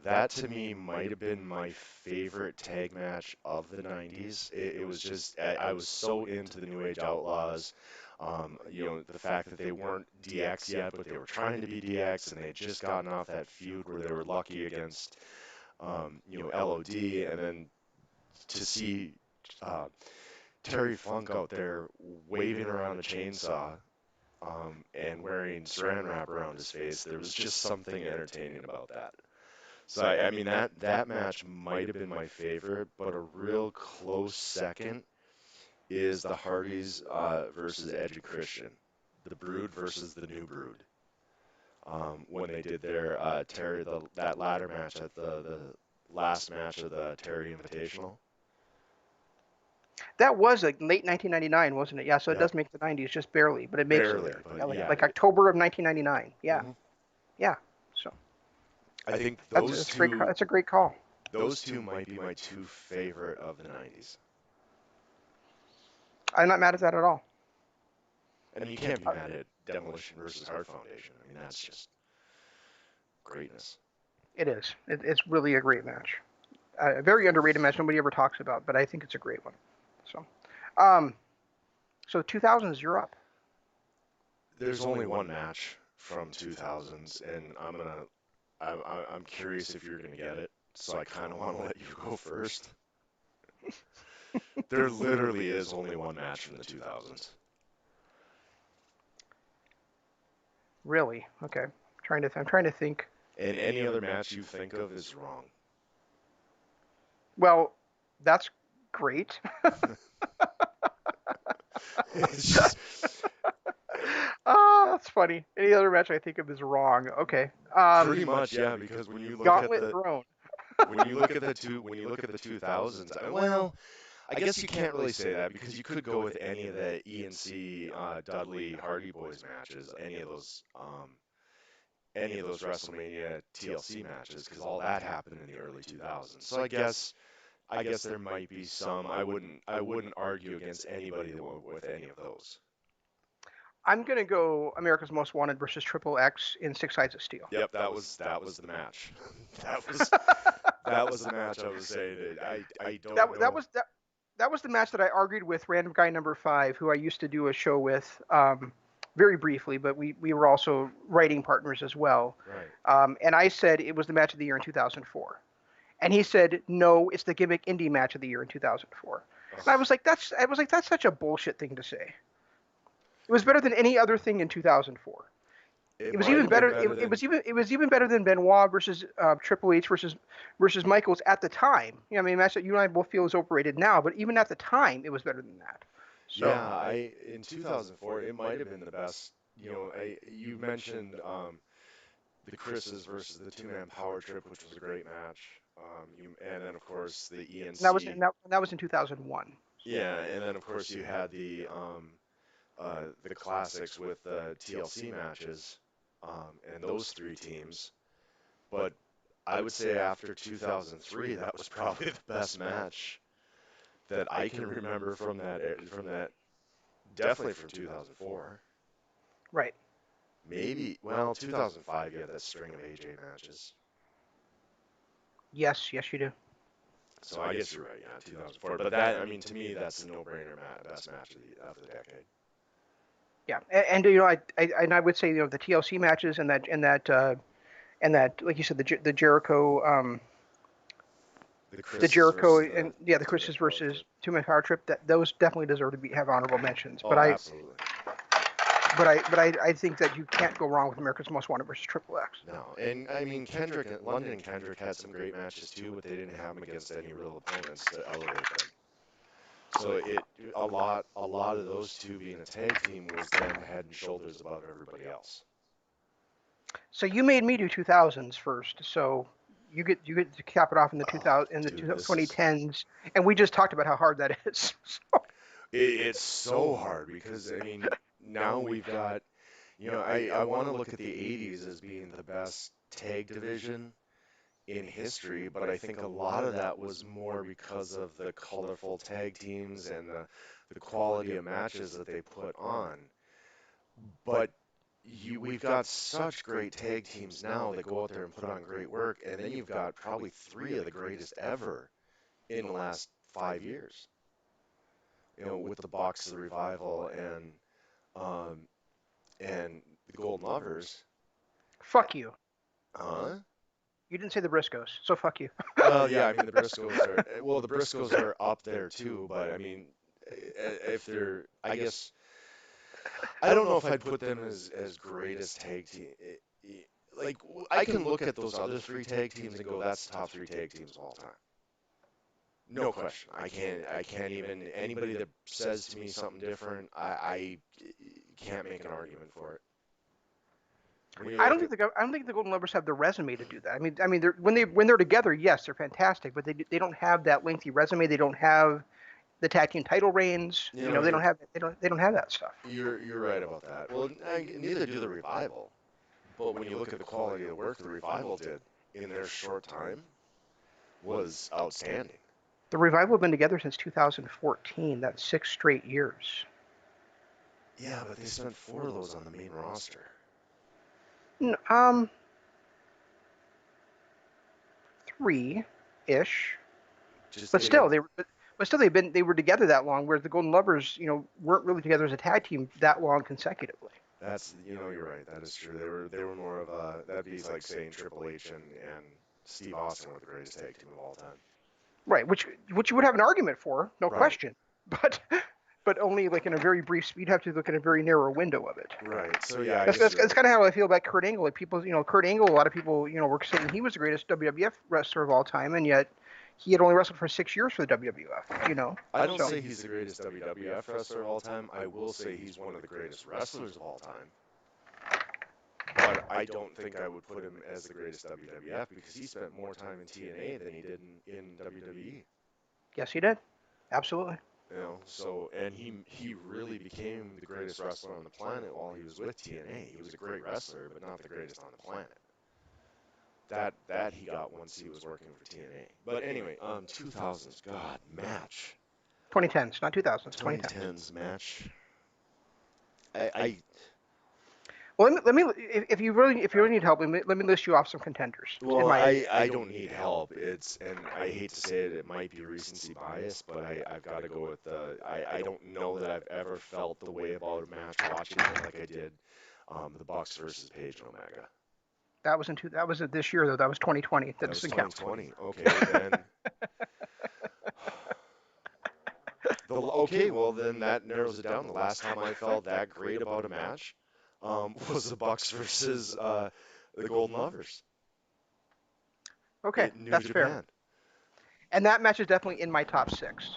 That to me might have been my favorite tag match of the 90s. It was just, I was so into the New Age Outlaws. The fact that they weren't DX yet, but they were trying to be DX, and they had just gotten off that feud where they were lucky against, LOD, and then to see uh, Terry Funk out there waving around a chainsaw and wearing saran wrap around his face, there was just something entertaining about that. So I mean that match might have been my favorite, but a real close second is the Hardys versus Edge and Christian, the Brood versus the New Brood. When they did their that ladder match at the last match of the Terry Invitational. That was like late 1999, wasn't it? Yeah, so it Yep, does make the 90s just barely, but it makes it barely, there. Yeah, but yeah. like October of 1999. Yeah, Mhm. yeah. So I think that's great. That's a great call. those two might be my two favorite of the 90s. I'm not mad at that at all. And you can't be mad at Demolition versus Hart Foundation. I mean, that's just greatness. It is. It's really a great match. A very underrated match nobody ever talks about, but I think it's a great one. So, um, so 2000s, you're up. There's only one match from 2000s, and I'm curious if you're gonna get it. So I kind of want to let you go first. There literally is only one match from the 2000s. Really? Okay. I'm trying to think. And any other match you think of is wrong. Well, that's great. It's just That's funny. Any other match I think of is wrong. Okay. pretty much, yeah, because Gauntlet Throne. when you look at the 2000s, well, I guess you can't really say that because you could go with any of the ENC Dudley Hardy Boys matches, any of those WrestleMania TLC matches, because all that happened in the early 2000s. So I guess there might be some. I wouldn't argue against anybody that went with any of those. I'm gonna go America's Most Wanted versus Triple X in Six Sides of Steel. Yep, that was the match. that was that was the match I was saying. I don't know. That was the match that I argued with Random Guy Number Five, who I used to do a show with, very briefly, but we were also writing partners as well. Right. And I said it was the match of the year in 2004, and he said no, it's the gimmick indie match of the year in 2004. And I was like, that's such a bullshit thing to say. It was better than any other thing in 2004. It was even better. It was even better than Benoit versus Triple H versus Michaels at the time. You know, I mean, match that you and I both feel is overrated now, but even at the time, it was better than that. So, Yeah, I in 2004 it might have been the best. You mentioned the Chris's versus the two-man power trip, which was a great match. And then of course the ENC. that was in 2001. Yeah, and then of course you had the classics with the TLC matches, and those three teams. But I would say after 2003, that was probably the best match that I can remember from that definitely from 2004. Right. Maybe, well, 2005, yeah, that string of AJ matches. Yes, yes, you do. So I guess you're right, yeah, 2004. But that, I mean, to me, that's the no-brainer best match of the decade. Yeah, and you know, I would say, you know, the TLC matches and that like you said, the Jericho the Chris's Jericho versus and the the two-man Chris's power versus trip. two-man power trip. Those definitely deserve to have honorable mentions. Oh, absolutely. But I think that you can't go wrong with America's Most Wanted versus Triple X. No, and I mean London and Kendrick had some great matches too, but they didn't have them against any real opponents to elevate them. So a lot of those two being a tag team was them head and shoulders above everybody else. So you made me do 2000s first. So you get to cap it off in the 2010s, and we just talked about how hard that is. It's so hard because I mean now we've got I want to look at the 80s as being the best tag division in history, but I think a lot of that was more because of the colorful tag teams and the quality of matches that they put on. But we've got such great tag teams now that go out there and put on great work, and then you've got probably three of the greatest ever in the last 5 years. With the Bucks, the Revival, um, and the Golden Lovers. Fuck you. Huh? You didn't say the Briscoes, so fuck you. Well, yeah, I mean the Briscoes are up there too, but I mean if they're, I guess I don't know if I'd put them as greatest tag team. Like I can look at those other three tag teams and go, that's the top three tag teams of all time. No question. I can't even, anybody that says to me something different, I can't make an argument for it. I don't think the Golden Lovers have the resume to do that. I mean, when they're together, yes, they're fantastic, but they don't have that lengthy resume. They don't have the tag team title reigns. They don't have that stuff. You're right about that. Well, neither do the Revival. But when you look at the quality of the work the Revival did in their short time, was outstanding. The Revival have been together since 2014. That's 6 straight years. Yeah, but they spent 4 of those on the main roster. Three-ish. But still, they were together that long, whereas the Golden Lovers, weren't really together as a tag team that long consecutively. That's, you're right. That is true. They were more of that'd be like saying Triple H and Steve Austin were the greatest tag team of all time. Right, which you would have an argument for, no question, but only like in a very brief. You'd have to look at a very narrow window of it. Right. So yeah, that's kind of how I feel about Kurt Angle. Like people, Kurt Angle, a lot of people, were saying he was the greatest WWF wrestler of all time, and yet he had only wrestled for 6 years for the WWF. I don't say he's the greatest WWF wrestler of all time. I will say he's one of the greatest wrestlers of all time. But I don't think I would put him as the greatest WWF because he spent more time in TNA than he did in WWE. Yes, he did. Absolutely. And he really became the greatest wrestler on the planet while he was with TNA. He was a great wrestler, but not the greatest on the planet. That he got once he was working for TNA. But anyway, 2000s, God, match. 2010s, not 2000s. 2010s match. Well, let me if you really need help, let me list you off some contenders. Well, I don't need help. And I hate to say it, it might be recency bias, but I've got to go with I don't know that I've ever felt the way about a match watching it like I did the Bucks versus Page and Omega. That was this year though. That was 2020. That was 2020. Okay, then. Okay, well then that narrows it down. The last time I felt that great about a match was the Bucks versus the Golden Lovers. Okay, that's fair. And that match is definitely in my top 6.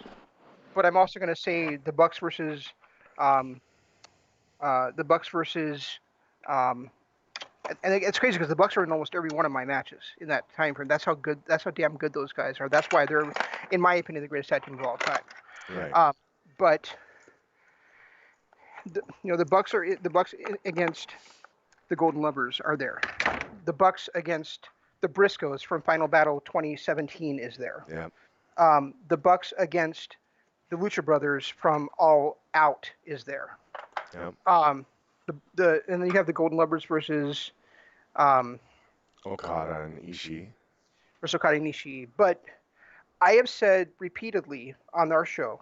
But I'm also going to say the Bucks versus and it's crazy because the Bucks are in almost every one of my matches in that time frame. That's how damn good those guys are. That's why they're, in my opinion, the greatest tag team of all time. Right. But the Bucks against the Golden Lovers are there. The Bucks against the Briscoes from Final Battle 2017 is there. Yeah. The Bucks against the Lucha Brothers from All Out is there. Yeah. And then you have the Golden Lovers versus Okada and Ishii. Versus Okada and Ishii. But I have said repeatedly on our show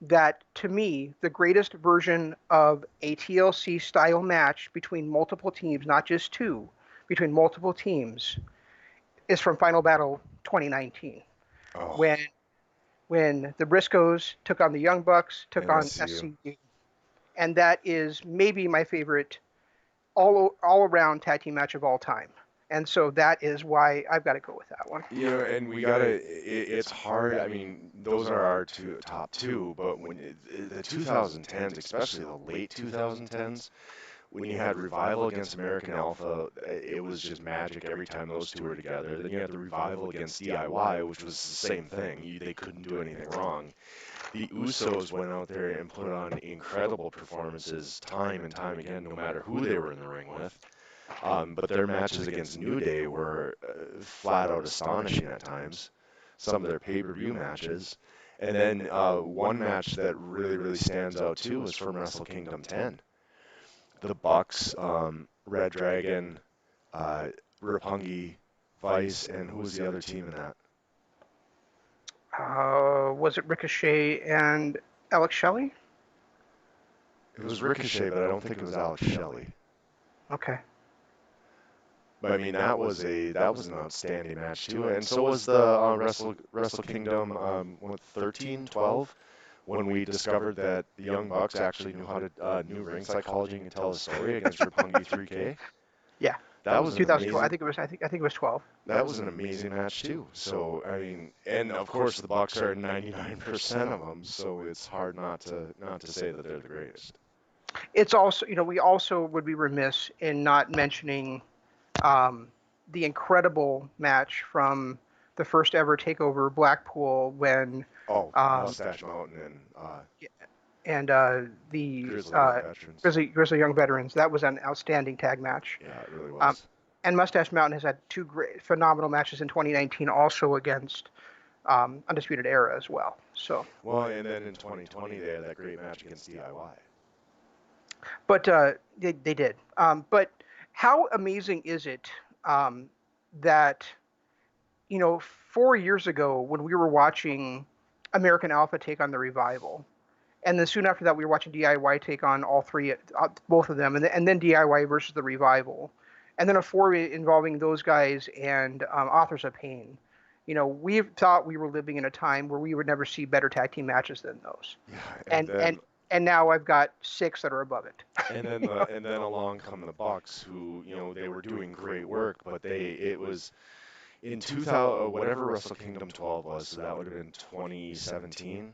that, to me, the greatest version of a TLC style match between multiple teams, not just two, between multiple teams, is from Final Battle 2019. Oh, when the Briscoes took on the Young Bucks, took and on SCU. SCU, and that is maybe my favorite all around tag team match of all time. And so that is why I've got to go with that one. And we gotta. It's hard. I mean, those are our top two, but the 2010s, especially the late 2010s, when you had Revival against American Alpha, it was just magic every time those two were together. Then you had the Revival against DIY, which was the same thing. They couldn't do anything wrong. The Usos went out there and put on incredible performances time and time again, no matter who they were in the ring with. But their matches against New Day were flat out astonishing at times. Some of their pay-per-view matches. And then one match that really, really stands out too is from Wrestle Kingdom 10. The Bucks, Red Dragon, uh, Roppongi, Vice, and who was the other team in that? Was it Ricochet and Alex Shelley? It was Ricochet, but I don't think it was Alex Shelley. Okay. But I mean, that was an outstanding match too, and so was the Wrestle Kingdom 13, 12, when we discovered that the Young Bucks actually knew how to knew ring psychology and could tell a story against Roppongi 3K. Yeah. That was an 2012. amazing. I think it was 12. That was an amazing match too. So I mean, and of course the Bucks are 99% of them, so it's hard not to say that they're the greatest. It's also, we also would be remiss in not mentioning um, the incredible match from the first ever Takeover Blackpool when Oh, um, Mustache Mountain and the Grizzly Young Veterans. Grizzly Young Veterans. That was an outstanding tag match. Yeah, it really Um, was. and Mustache Mountain has had two phenomenal matches in 2019, also against Undisputed Era as well. So, Well, and then in 2020 they had that great match against DIY. but they did. But how amazing is it that 4 years ago when we were watching American Alpha take on the Revival, and then soon after that we were watching DIY take on all three, both of them, and then DIY versus the Revival, and then a four-way involving those guys and Authors of Pain. We thought we were living in a time where we would never see better tag team matches than those. Yeah, And and now I've got six that are above it. and then along come the Bucks, who they were doing great work, but it was in 2000 whatever Wrestle Kingdom 12 was, so that would have been 2017.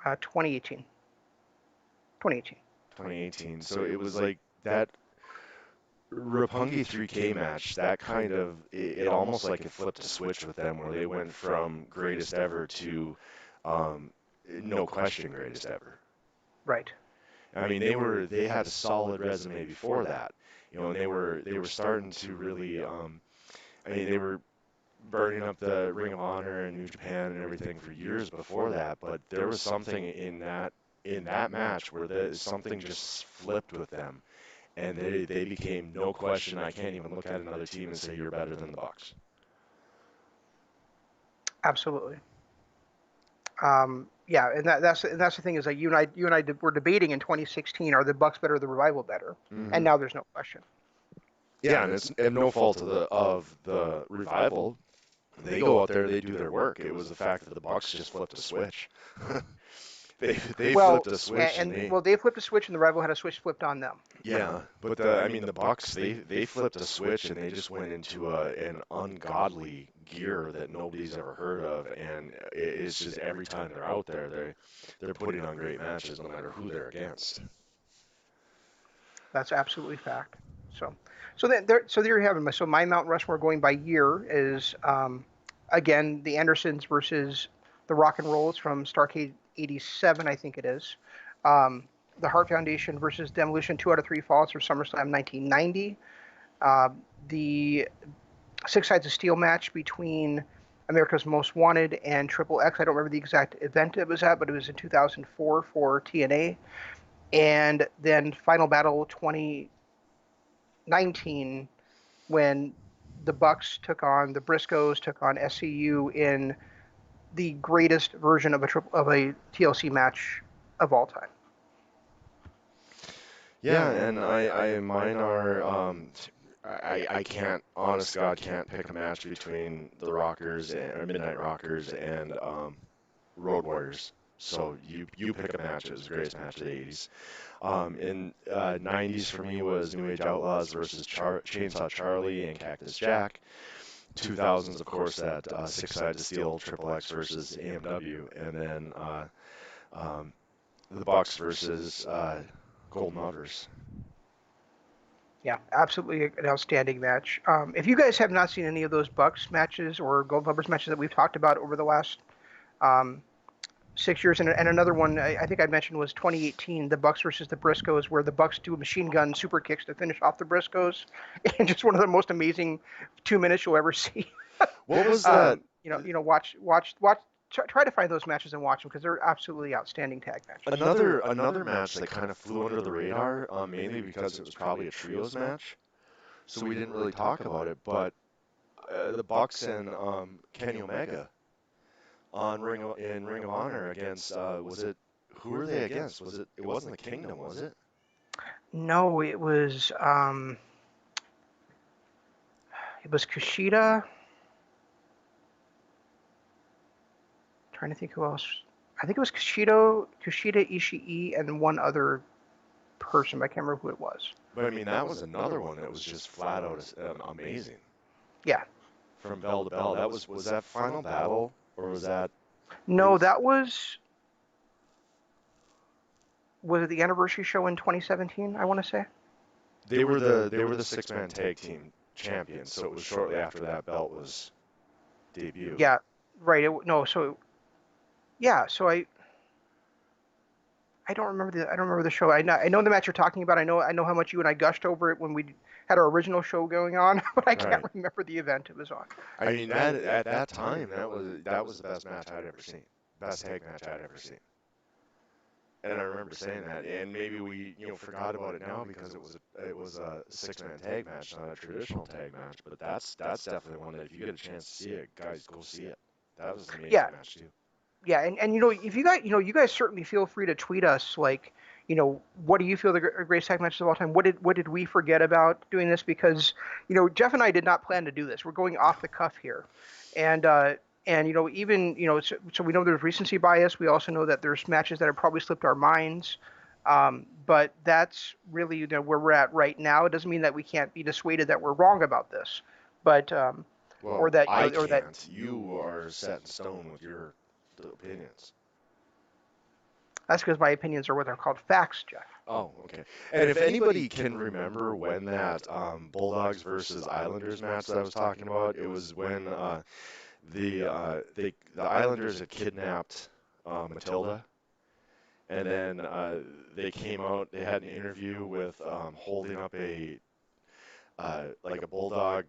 2018. 2018. 2018. So it was like that Roppongi 3K match, that kind of it almost like it flipped a switch with them, where they went from greatest ever to no question greatest ever. Right. I mean, they had a solid resume before that, and they were starting to really. I mean, they were burning up the Ring of Honor and New Japan and everything for years before that, but there was something in that match where something just flipped with them, and they became no question. I can't even look at another team and say you're better than the Bucks. Absolutely. Yeah, and that's the thing is that you and I were debating in 2016, are the Bucks better or the Revival better? Mm-hmm. And now there's no question. Yeah, and it's no fault of the Revival. They go out there, they do their work. It was the fact that the Bucks just flipped a switch. they flipped a switch they flipped a switch and the Revival had a switch flipped on them. Yeah, but I mean the Bucks they flipped a switch and they just went into an ungodly gear that nobody's ever heard of, and it's just every time they're out there they're putting on great matches no matter who they're against. That's absolutely fact. So there you have it. So my Mount Rushmore going by year is again the Andersons versus the Rock and Rolls from Starrcade '87, I think it is. The Hart Foundation versus Demolition, 2 out of 3 falls for SummerSlam 1990. The Six Sides of Steel match between America's Most Wanted and Triple X. I don't remember the exact event it was at, but it was in 2004 for TNA. And then Final Battle 2019 when the Bucks took on the Briscoes, took on SCU in the greatest version of a TLC match of all time. Yeah, and I mine are I can't, honest God, can't pick a match between the Rockers or Midnight Rockers and Road Warriors. So you pick a match. It was the greatest match of the 80s. In 90s for me was New Age Outlaws versus Chainsaw Charlie and Cactus Jack. 2000s, of course, that Six Sides of Steel Triple X versus AMW, and then um, the Bucks versus Golden Lovers. Yeah, absolutely an outstanding match. If you guys have not seen any of those Bucks matches or Gold Lovers matches that we've talked about over the last um, 6 years, and another one I think I mentioned was 2018, the Bucks versus the Briscoes, where the Bucks do machine gun super kicks to finish off the Briscoes, and just one of the most amazing 2 minutes you'll ever see. What was that? Watch. Try to find those matches and watch them because they're absolutely outstanding tag matches. Another match that kind of flew under the radar, mainly because it was probably a trios match, so we didn't really talk about it. But the Bucks and Kenny Omega in Ring of Honor against was it who were they against? It wasn't the Kingdom, was it? No, it was Kushida. Trying to think who else. I think it was Kushida, Ishii, and one other person. But I can't remember who it was. But I mean, that was another one that was just flat out amazing. Yeah. From bell to bell. Was that Final Battle or was that? No, that was it the anniversary show in 2017? I want to say. They were the six-man tag team champions, so it was shortly after that belt was debuted. Yeah, right. So I don't remember the show. I know the match you're talking about. I know how much you and I gushed over it when we had our original show going on, but I can't remember the event it was on. I mean, at that time, that was the best match I'd ever seen, best tag match I'd ever seen. And I remember saying that, and maybe we forgot about it now because it was a six-man tag match, not a traditional tag match. But that's definitely one that if you get a chance to see it, guys, go see it. That was an amazing match too. Yeah, and if you guys certainly feel free to tweet us like, what do you feel the greatest tag matches of all time? What did we forget about doing this? Because Jeff and I did not plan to do this. We're going off the cuff here, and even so we know there's recency bias. We also know that there's matches that have probably slipped our minds. But that's really where we're at right now. It doesn't mean that we can't be dissuaded that we're wrong about this, but or that I can't. That you are set in stone with your opinions. That's because my opinions are what they're called facts, Jeff. Oh, okay. And if anybody can remember when that Bulldogs versus Islanders match that I was talking about, it was when the Islanders had kidnapped Matilda, and then they came out. They had an interview with holding up a like a bulldog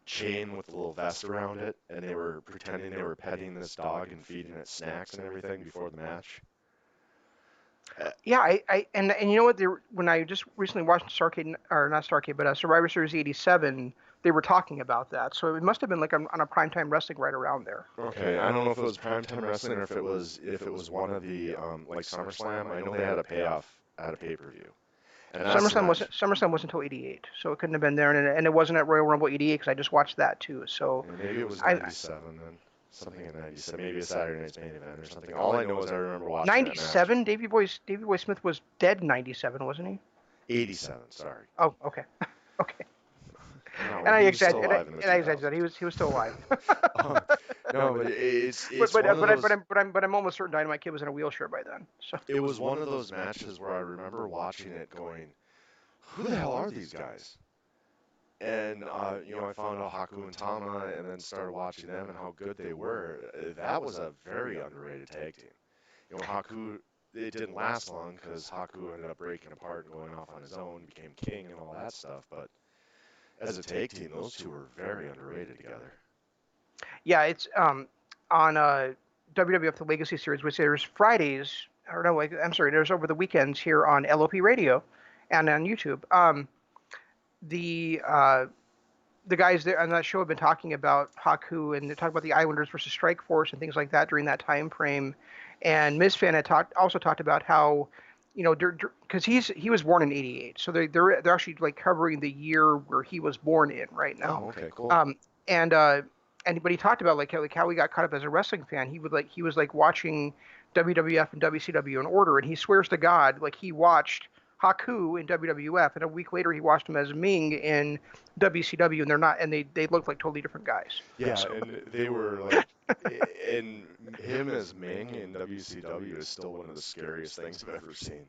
chain with a little vest around it, and they were pretending they were petting this dog and feeding it snacks and everything before the match. Yeah, and you know what? When I just recently watched Survivor Series '87, they were talking about that. So it must have been like on a primetime wrestling right around there. Okay, I don't know if it was primetime wrestling or if it was one of the like SummerSlam. I know they had a payoff at a pay-per-view. SummerSlam wasn't until '88, so it couldn't have been there, and it wasn't at Royal Rumble '88 because I just watched that too. So maybe it was '97 then. Something in '97, maybe a Saturday Night's Main Event or something. All I know is I remember watching '97. Davey Boy Smith was dead in '97, wasn't he? '87. Sorry. Oh, okay, okay. No, and I exaggerated. He was still alive. No, but it's but I'm almost certain Dynamite Kid was in a wheelchair by then. So it was one of those matches where I remember watching it going, who the hell are these guys? And I found out Haku and Tama, and then started watching them and how good they were. That was a very underrated tag team. Haku, it didn't last long because Haku ended up breaking apart and going off on his own, became king and all that stuff. But as a tag team, those two were very underrated together. Yeah, it's on WWF The Legacy Series, which there's Fridays, or no, I'm sorry, there's over the weekends here on LOP Radio and on YouTube. The guys there on that show have been talking about Haku, and they talk about the Islanders versus Strikeforce and things like that during that time frame. And Ms. Fan had also talked about how because he was born in '88, so they're actually like covering the year where he was born in right now. Oh, okay, cool. Um, and but he talked about like how he got caught up as a wrestling fan. He was like watching WWF and WCW in order, and he swears to God like he watched Haku in WWF, and a week later he watched him as Ming in WCW, and they look like totally different guys. Yeah, So and they were like, and him as Ming in WCW is still one of the scariest things I've ever seen.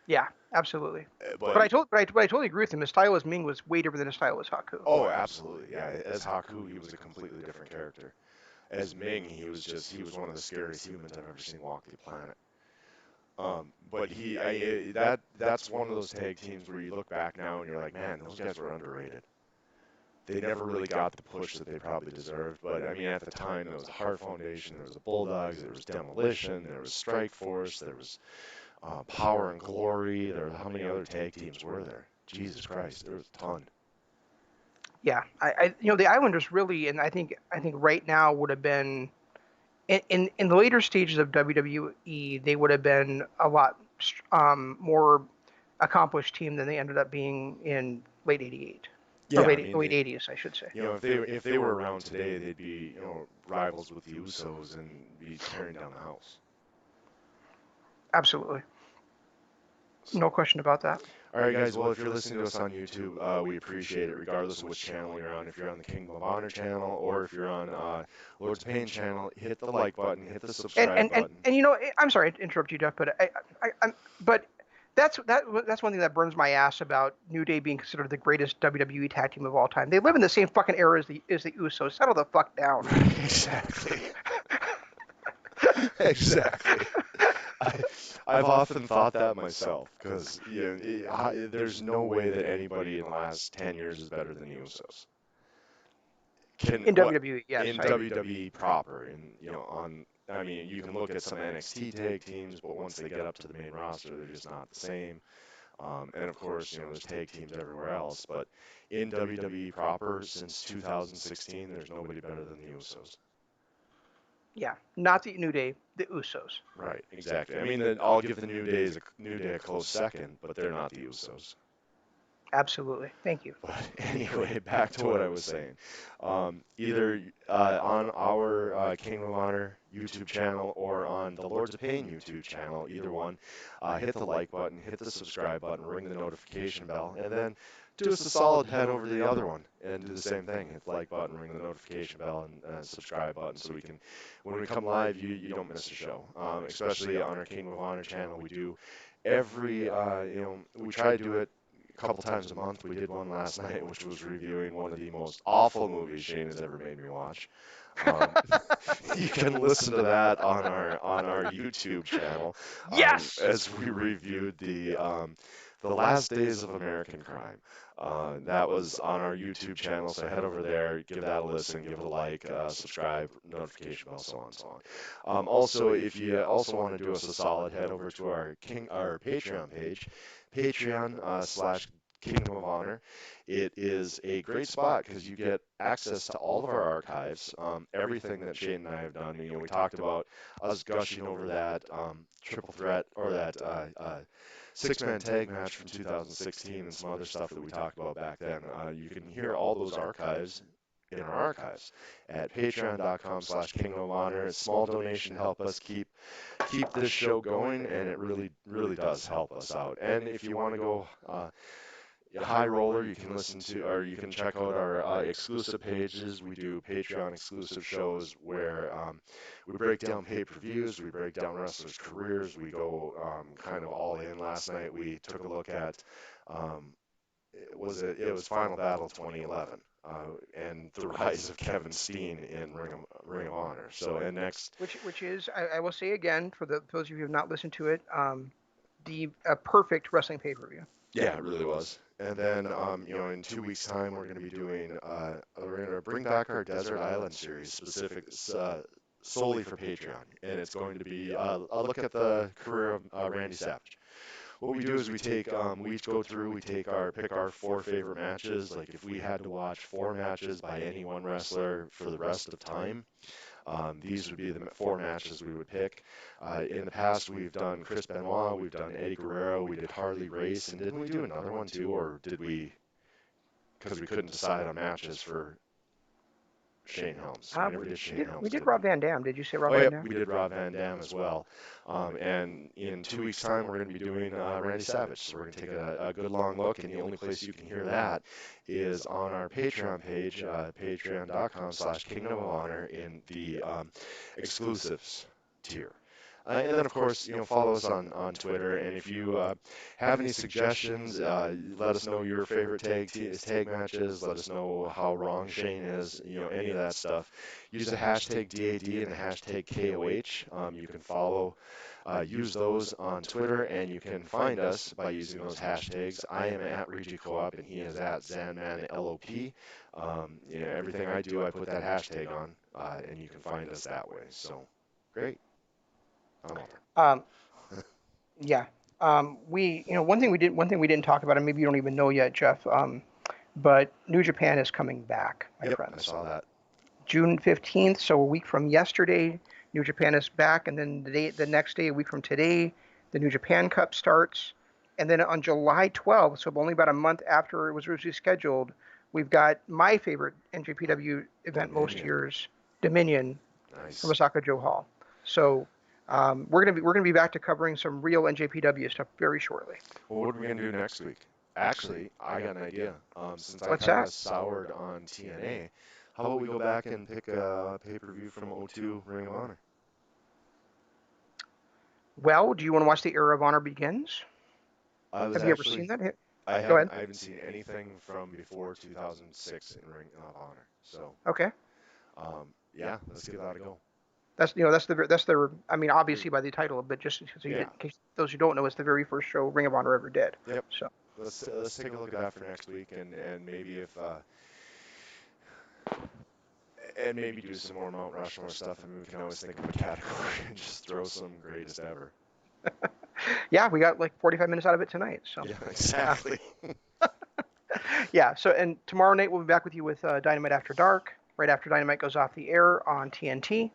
yeah, absolutely. But But I totally agree with him. His style as Ming was way different than his style as Haku. oh, absolutely, yeah. As Haku, he was a completely different character. As Ming, he was one of the scariest humans I've ever seen walk the planet. But that's one of those tag teams where you look back now and you're like, man, those guys were underrated. They never really got the push that they probably deserved. But I mean, at the time, there was a Heart Foundation, there was the Bulldogs, there was Demolition, there was Strike Force, there was Power and Glory. How many other tag teams were there? Jesus Christ, there was a ton. Yeah, the Islanders really, and I think right now would have been in the later stages of WWE, they would have been a lot more accomplished team than they ended up being in late '88 or Yeah, I mean, late '80s, I should say. if they were around today, they'd be rivals with the Usos and be tearing down the house. Absolutely, So, no question about that. all right, guys. Well, if you're listening to us on YouTube, we appreciate it, regardless of which channel you're on. If you're on the Kingdom of Honor channel or if you're on Lord's Pain channel, hit the like button, hit the And subscribe and and, button. and I'm sorry to interrupt you, Jeff, but but that's one thing that burns my ass about New Day being considered the greatest WWE tag team of all time. They live in the same fucking era as the Usos. Settle the fuck down. Exactly. Exactly. I, I've often thought that myself because there's no way that anybody in the last 10 years is better than the Usos. In WWE, yes, In I agree. WWE proper, and on. I mean, you can look at some NXT tag teams, but once they get up to the main roster, they're just not the same. And of course, there's tag teams everywhere else, but in WWE proper, since 2016, there's nobody better than the Usos. Yeah, not the New Day, the Usos. Right, exactly. I mean, I'll give the New Day a close second, but they're not the Usos. Absolutely. Thank you. But anyway, back to what I was saying. Either on our Kingdom of Honor YouTube channel or on the Lords of Pain YouTube channel, either one, hit the like button, hit the subscribe button, ring the notification bell, and then do us a solid, head over to the other one and do the same thing. Hit the like button, ring the notification bell, and subscribe button so we can, when we come live, you don't miss a show. Especially on our Kingdom of Honor channel, we do we try to do it a couple times a month. We did one last night, which was reviewing one of the most awful movies Shane has ever made me watch. Um, you can listen to that on our YouTube channel Yes. as we reviewed the Last Days of American Crime. That was on our YouTube channel, so head over there, give that a listen, give it a like, subscribe, notification bell, so on and so on. Also, if you also want to do us a solid, head over to our Patreon page, Patreon slash Kingdom of Honor. It is a great spot because you get access to all of our archives, everything that Shane and I have done. We talked about us gushing over that triple threat or that six-man tag match from 2016 and some other stuff that we talked about back then. You can hear all those archives in our archives at patreon.com/Kingdom of Honor. A small donation to help us keep this show going, and it really, really does help us out. And if you want to go high roller, you can listen to, or you can check out our exclusive pages. We do Patreon exclusive shows where we break down pay-per-views, we break down wrestlers' careers, we go kind of all in. Last night we took a look at it was Final Battle 2011 and the rise of Kevin Steen in Ring of Honor. So and next, which is I will say again for those of you who have not listened to it, the perfect wrestling pay-per-view. Yeah, it really was. And then, in 2 weeks' time, we're going to be doing, we're going to bring back our Desert Island series, solely for Patreon. And it's going to be a look at the career of Randy Savage. What we do is we each go through, pick our 4 favorite matches. Like if we had to watch 4 matches by any one wrestler for the rest of time, These would be the 4 matches we would pick. In the past, we've done Chris Benoit, we've done Eddie Guerrero, we did Harley Race, and didn't we do another one too, or did we? Because we couldn't decide on matches for Shane Helms. We never did Shane We Helms, did did we? Rob Van Dam. Did you say Rob Oh, Van yep, Dam? we did Rob Van Dam as well. And in 2 weeks' time, we're going to be doing Randy Savage. So we're going to take a good long look, and the only place you can hear that is on our Patreon page, patreon.com/Kingdom of Honor in the exclusives tier. And then, of course, follow us on Twitter. And if you have any suggestions, let us know your favorite tag matches. Let us know how wrong Shane is. Any of that stuff. Use the hashtag DAD and the hashtag KOH. You can follow, use those on Twitter, and you can find us by using those hashtags. I am at Regi Co-op, and he is at ZanmanLOP. Everything I do, I put that hashtag on, and you can find us that way. So, great. Um, yeah. One thing we didn't talk about, and maybe you don't even know yet, Jeff. But New Japan is coming back, my friends. I saw that. June 15th, so a week from yesterday, New Japan is back, and then the next day, a week from today, the New Japan Cup starts, and then on July 12th, so only about a month after it was originally scheduled, we've got my favorite NJPW event most years, Dominion, from Osaka Joe Hall. So we're gonna be back to covering some real NJPW stuff very shortly. Well, what are we gonna do next week? Actually, I got an idea. Since I What's kind that? of soured on TNA, how about we go back and pick a pay-per-view from '02 Ring of Honor? Well, do you want to watch the Era of Honor Begins? Have you ever seen that? Go ahead. I haven't seen anything from before 2006 in Ring of Honor. So, Okay. yeah, let's give that a go. That's their. I mean, obviously by the title, but just so in case those who don't know, it's the very first show Ring of Honor ever did. Yep. So let's take a look at that for next week, and maybe if and maybe do some more Mount Rushmore stuff. I mean, we can always think of a category and just throw some greatest ever. Yeah, we got like 45 minutes out of it tonight. So yeah, exactly. Yeah. So and tomorrow night we'll be back with you with Dynamite After Dark. Right after Dynamite goes off the air on TNT.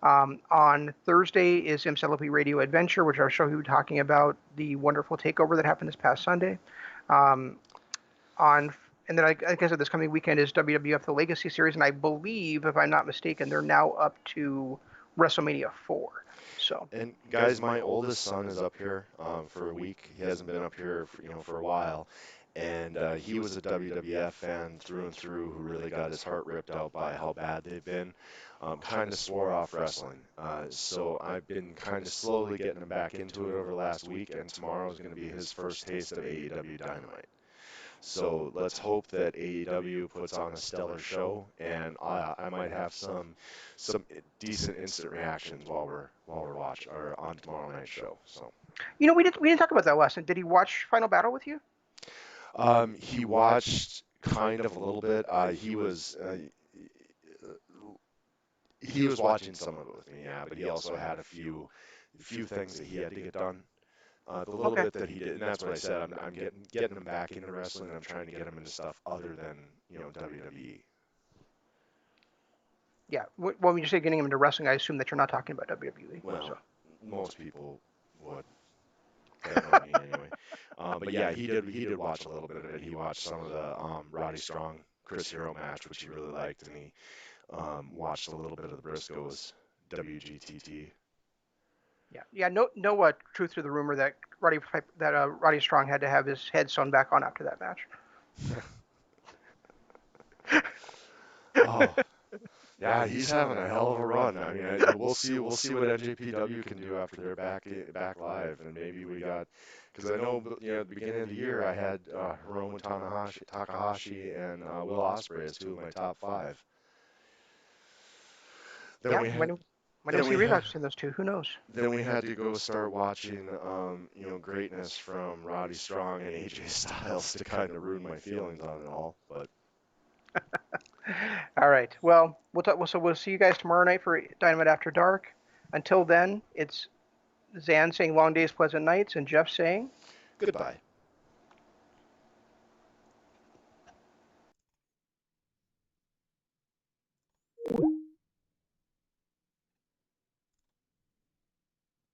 On Thursday is MCLP Radio Adventure, which our show will be talking about the wonderful takeover that happened this past Sunday. And then I guess this coming weekend is WWF The Legacy Series, and I believe, if I'm not mistaken, they're now up to WrestleMania 4. So. And guys, my oldest son is up here for a week. He hasn't been up here for a while. And he was a WWF fan through and through who really got his heart ripped out by how bad they've been. Kind of swore off wrestling. So I've been kind of slowly getting him back into it over the last week, and tomorrow is going to be his first taste of AEW Dynamite. So let's hope that AEW puts on a stellar show, and I might have some decent instant reactions while we're watching or on tomorrow night's show. So we didn't talk about that last night. Did he watch Final Battle with you? He watched kind of a little bit. He was watching some of it with me, yeah, but he also had a few things that he had to get done. The little bit that he did, and that's what I said. I'm getting him back into wrestling. And I'm trying to get him into stuff other than WWE. Yeah. Well, when you say getting him into wrestling, I assume that you're not talking about WWE. Well, so. Most people would. Me anyway. But yeah, he did watch a little bit of it. He watched some of the Roddy Strong Chris Hero match, which he really liked, and he watched a little bit of the Briscoes WGTT. Yeah. No truth to the rumor that Roddy Strong had to have his head sewn back on after that match. Oh, yeah, he's having a hell of a run. I mean, we'll see what NJPW can do after they're back live, and maybe we got, because I know at the beginning of the year I had Hiromu Takahashi and Will Ospreay as 2 of my top 5. When do we see rematch between those two? Who knows? Then we had to go start watching, greatness from Roddy Strong and AJ Styles to kind of ruin my feelings on it all. But all right. Well, we'll see you guys tomorrow night for Dynamite After Dark. Until then, it's Zan saying long days, pleasant nights, and Jeff saying goodbye.